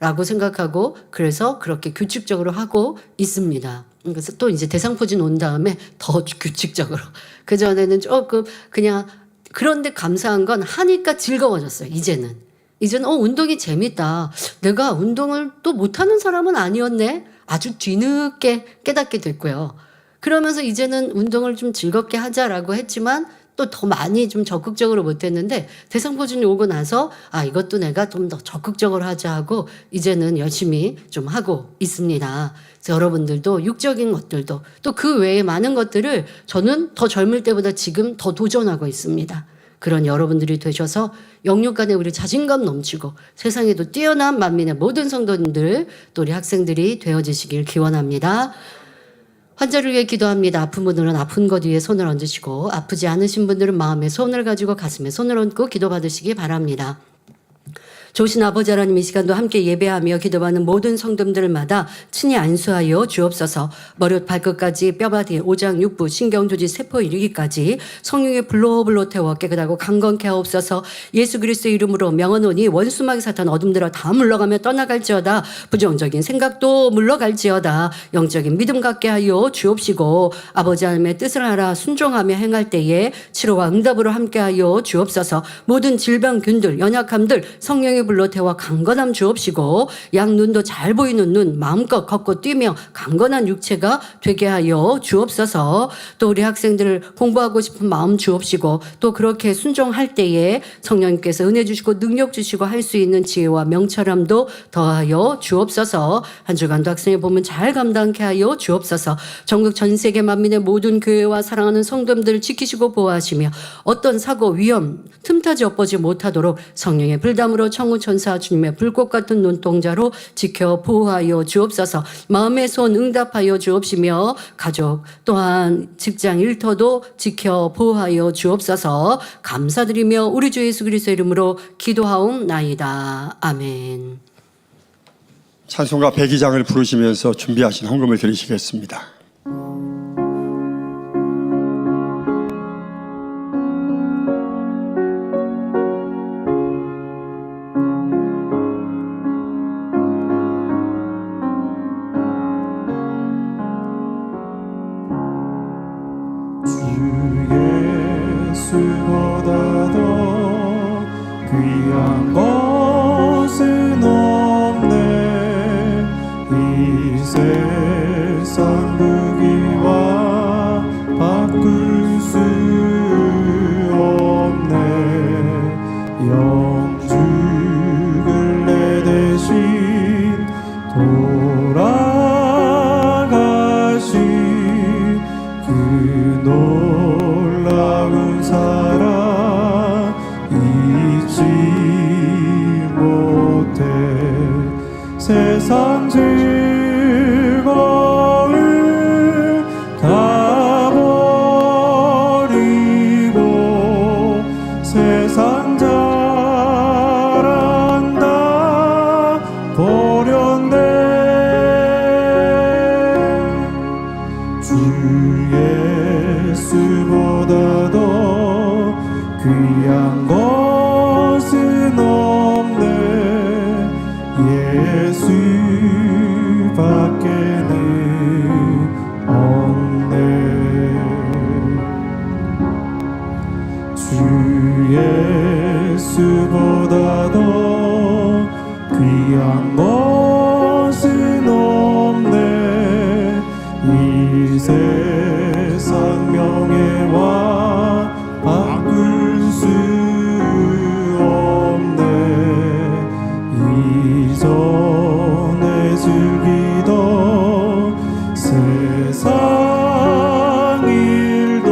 라고 생각하고, 그래서 그렇게 규칙적으로 하고 있습니다. 그래서 또 이제 대상포진 온 다음에 더 규칙적으로, 그전에는 조금 그냥, 그런데 감사한 건 하니까 즐거워졌어요. 이제는 운동이 재밌다. 내가 운동을 또 못하는 사람은 아니었네. 아주 뒤늦게 깨닫게 됐고요. 그러면서 이제는 운동을 좀 즐겁게 하자라고 했지만 또 더 많이 좀 적극적으로 못했는데, 대상포진이 오고 나서 이것도 내가 좀 더 적극적으로 하자 하고 이제는 열심히 좀 하고 있습니다. 그래서 여러분들도 육적인 것들도 또 그 외에 많은 것들을 저는 더 젊을 때보다 지금 더 도전하고 있습니다. 그런 여러분들이 되셔서 영육 간에 우리 자신감 넘치고 세상에도 뛰어난 만민의 모든 성도님들, 또 우리 학생들이 되어주시길 기원합니다. 환자를 위해 기도합니다. 아픈 분들은 아픈 것 위에 손을 얹으시고 아프지 않으신 분들은 마음에 손을 가지고 가슴에 손을 얹고 기도받으시기 바랍니다. 좋으신 아버지 하나님, 이 시간도 함께 예배하며 기도하는 모든 성도들마다 친히 안수하여 주옵소서. 머리부터 발끝까지 뼈바디, 오장, 육부, 신경, 조직, 세포 이르기까지 성령의 불로 태워 깨끗하고 강건케 하옵소서. 예수 그리스도의 이름으로 명하노니 원수마귀 사탄 어둠들아 다 물러가며 떠나갈지어다. 부정적인 생각도 물러갈지어다. 영적인 믿음 갖게 하여 주옵시고 아버지 하나님의 뜻을 알아 순종하며 행할 때에 치료와 응답으로 함께하여 주옵소서. 모든 질병균들, 연약함들 성령의 불로 태워 강건함 주옵시고 양눈도 잘 보이는 눈, 마음껏 걷고 뛰며 강건한 육체가 되게 하여 주옵소서. 또 우리 학생들 공부하고 싶은 마음 주옵시고 또 그렇게 순종할 때에 성령님께서 은혜 주시고 능력 주시고 할 수 있는 지혜와 명철함도 더하여 주옵소서. 한 주간도 학생의 보면 잘 감당케 하여 주옵소서. 전국 전 세계 만민의 모든 교회와 사랑하는 성도님들을 지키시고 보호하시며 어떤 사고, 위험, 틈타지 엇보지 못하도록 성령의 불담으로 천군 천사 주님의 불꽃 같은 눈동자로 지켜 보호하여 주옵소서. 마음의 손 응답하여 주옵시며 가족 또한 직장 일터도 지켜 보호하여 주옵소서. 감사드리며 우리 주 예수 그리스도 이름으로 기도하옵나이다. 아멘. 찬송가 102장을 부르시면서 준비하신 헌금을 드리시겠습니다. 예수보다 더 귀한 것은 없네. 이 세상 부귀와 바꿀 수 없네. 영죽을 내 대신 돌아가신 그 놀라운 사랑 잊지 못해. 세상 즐거움 다 버리고 세상 자랑 다 버렸네. 주 예수보다 더 귀한 것은 없네. 예수밖에는 없네. 주 예수보다 더 귀한 것은 없네. 이 세상 명예와 바꿀 수 없네. 이전에 즐기던 세상 일도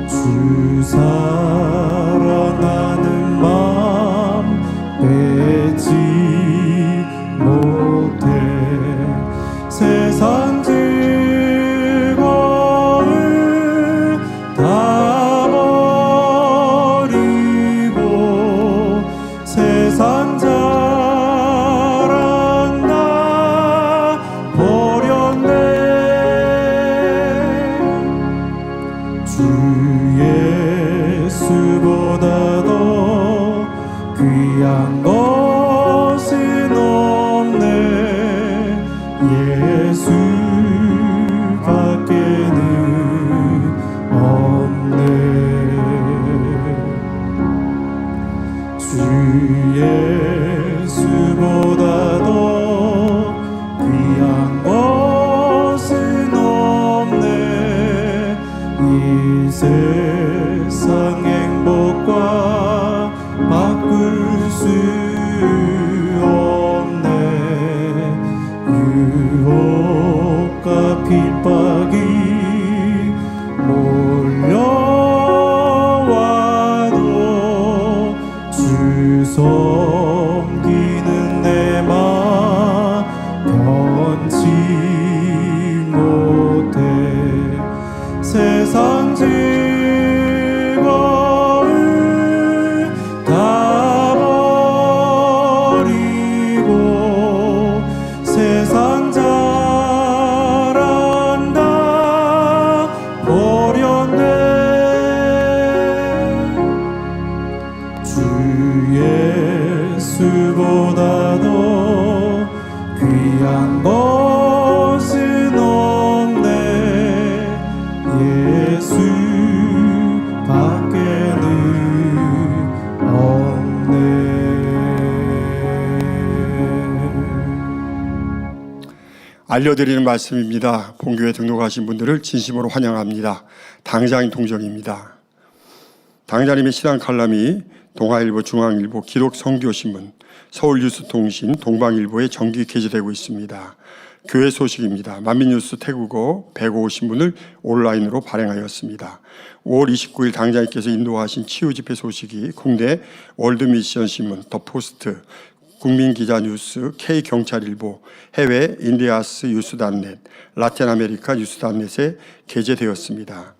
주 사랑하는 마음 빼지 못해. 세상 즐거움 다 버리고 세상 자랑 다 버렸네. 주 예수보다 더 귀한 것은 없네. 예수밖에는 없네. 주 예수보다 더 귀한 것은 없네. 이 세상 행복과 바꿀 수 없네. 유혹과 핍박이 몰려와도 주 섬기는 내 마음 변치 못 주 예수보다 더 귀한 것은 없네. 예수 밖에는 없네. 알려드리는 말씀입니다. 본교회 등록하신 분들을 진심으로 환영합니다. 당장 동정입니다. 당자님의 신앙 칼럼이 동아일보, 중앙일보, 기록선교신문, 서울뉴스통신, 동방일보에 정기 게재되고 있습니다. 교회 소식입니다. 만민뉴스 태국어 150문을 온라인으로 발행하였습니다. 5월 29일 당자님께서 인도하신 치유집회 소식이 국내 월드미션신문, 더포스트, 국민기자뉴스, K경찰일보, 해외 인디아스 뉴스단넷, 라틴아메리카 뉴스단넷에 게재되었습니다.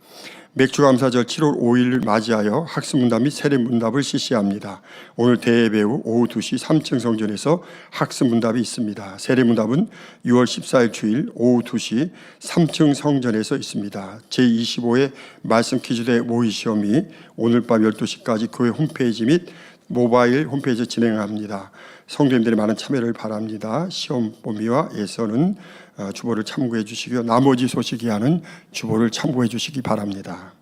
맥주감사절 7월 5일을 맞이하여 학습문답 및 세례문답을 실시합니다. 오늘 대예배후 오후 2시 3층 성전에서 학습문답이 있습니다. 세례문답은 6월 14일 주일 오후 2시 3층 성전에서 있습니다. 제25회 말씀 퀴즈대 모의 시험이 오늘 밤 12시까지 교회 홈페이지 및 모바일 홈페이지에 진행합니다. 성도님들의 많은 참여를 바랍니다. 시험 범위와 예선은 주보를 참고해 주시고요. 나머지 소식이 하는 주보를 참고해 주시기 바랍니다.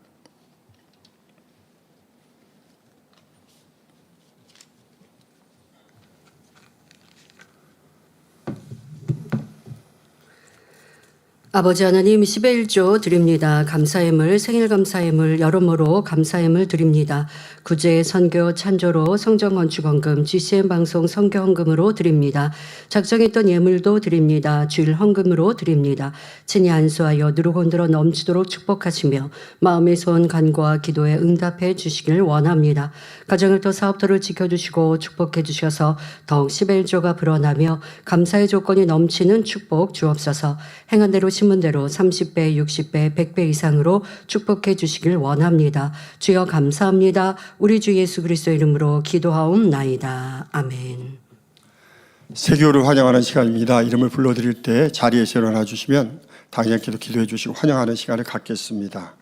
아버지 하나님 11조 드립니다. 감사임을 생일 감사임을 여러모로 감사임을 드립니다. 구제 선교 찬조로 성전 건축헌금 GCN 방송 선교 헌금으로 드립니다. 작정했던 예물도 드립니다. 주일 헌금으로 드립니다. 친히 안수하여 누르고 흔들어 넘치도록 축복하시며 마음의 소원 간구와 기도에 응답해 주시길 원합니다. 가정일터 사업터를 지켜주시고 축복해 주셔서 더욱 11조가 불어나며 감사의 조건이 넘치는 축복 주옵소서. 행한 대로 심은 대로 30배, 60배, 100배 이상으로 축복해 주시길 원합니다. 주여 감사합니다. 우리 주 예수 그리스도 이름으로 기도하옵나이다. 아멘. 세교를 환영하는 시간입니다. 이름을 불러드릴 때 자리에서 일어나 주시면 당연히도 기도해 주시고 환영하는 시간을 갖겠습니다.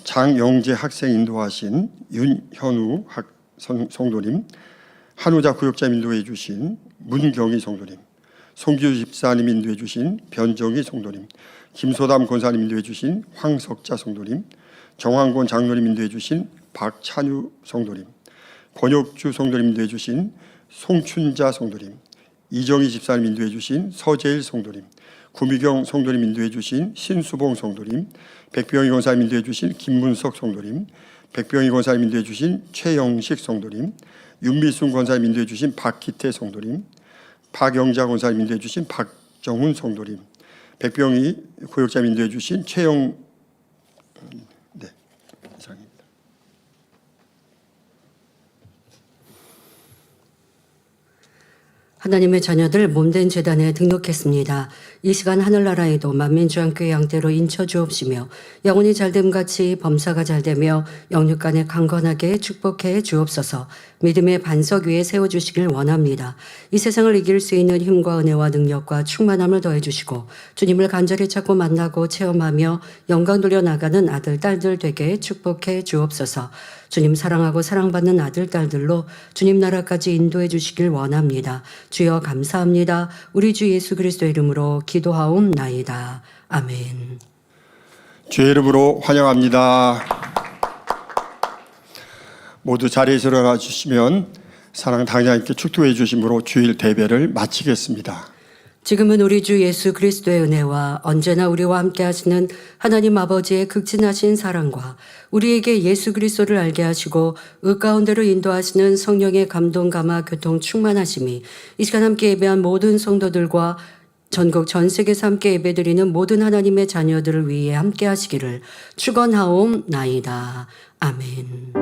장영재 학생 인도하신 윤현우 성도님, 한우자 구역장 인도해 주신 문경희 성도님, 송기우 집사님 인도해 주신 변정희 성도님, 김소담 권사님 인도해 주신 황석자 성도님, 정황곤 장로님 인도해 주신 박찬유 성도님, 권혁주 성도님 인도해 주신 송춘자 성도님, 이정희 집사님 인도해 주신 서재일 성도님, 구미경 성도님 인도해 주신 신수봉 성도님, 백병희 권사님 인도해 주신 김문석 성도님, 백병희 권사님 인도해 주신 최영식 성도님, 윤미순 권사님 인도해 주신 박기태 성도님, 박영자 권사님 인도해 주신 박정훈 성도님, 백병희 구역장 인도해 주신 최영 이상입니다. 하나님의 자녀들 몸된 재단에 등록했습니다. 이 시간 하늘나라에도 만민주안교회 양떼로 인쳐 주옵시며 영혼이 잘됨같이 범사가 잘되며 영육간에 강건하게 축복해 주옵소서. 믿음의 반석 위에 세워주시길 원합니다. 이 세상을 이길 수 있는 힘과 은혜와 능력과 충만함을 더해주시고 주님을 간절히 찾고 만나고 체험하며 영광 돌려 나가는 아들 딸들 되게 축복해 주옵소서. 주님 사랑하고 사랑받는 아들 딸들로 주님 나라까지 인도해 주시길 원합니다. 주여 감사합니다. 우리 주 예수 그리스도 이름으로 기도하옵나이다. 아멘. 주의 이름으로 환영합니다. 모두 자리에서 일어나 주시면 사랑 당장님께 축도해 주심으로 주일 대배를 마치겠습니다. 지금은 우리 주 예수 그리스도의 은혜와 언제나 우리와 함께 하시는 하나님 아버지의 극진하신 사랑과 우리에게 예수 그리스도를 알게 하시고 의 가운데로 인도하시는 성령의 감동 감화 교통 충만하심이 이 시간 함께 예배한 모든 성도들과 전국 전 세계에서 함께 예배드리는 모든 하나님의 자녀들을 위해 함께 하시기를 축원하옵나이다. 아멘.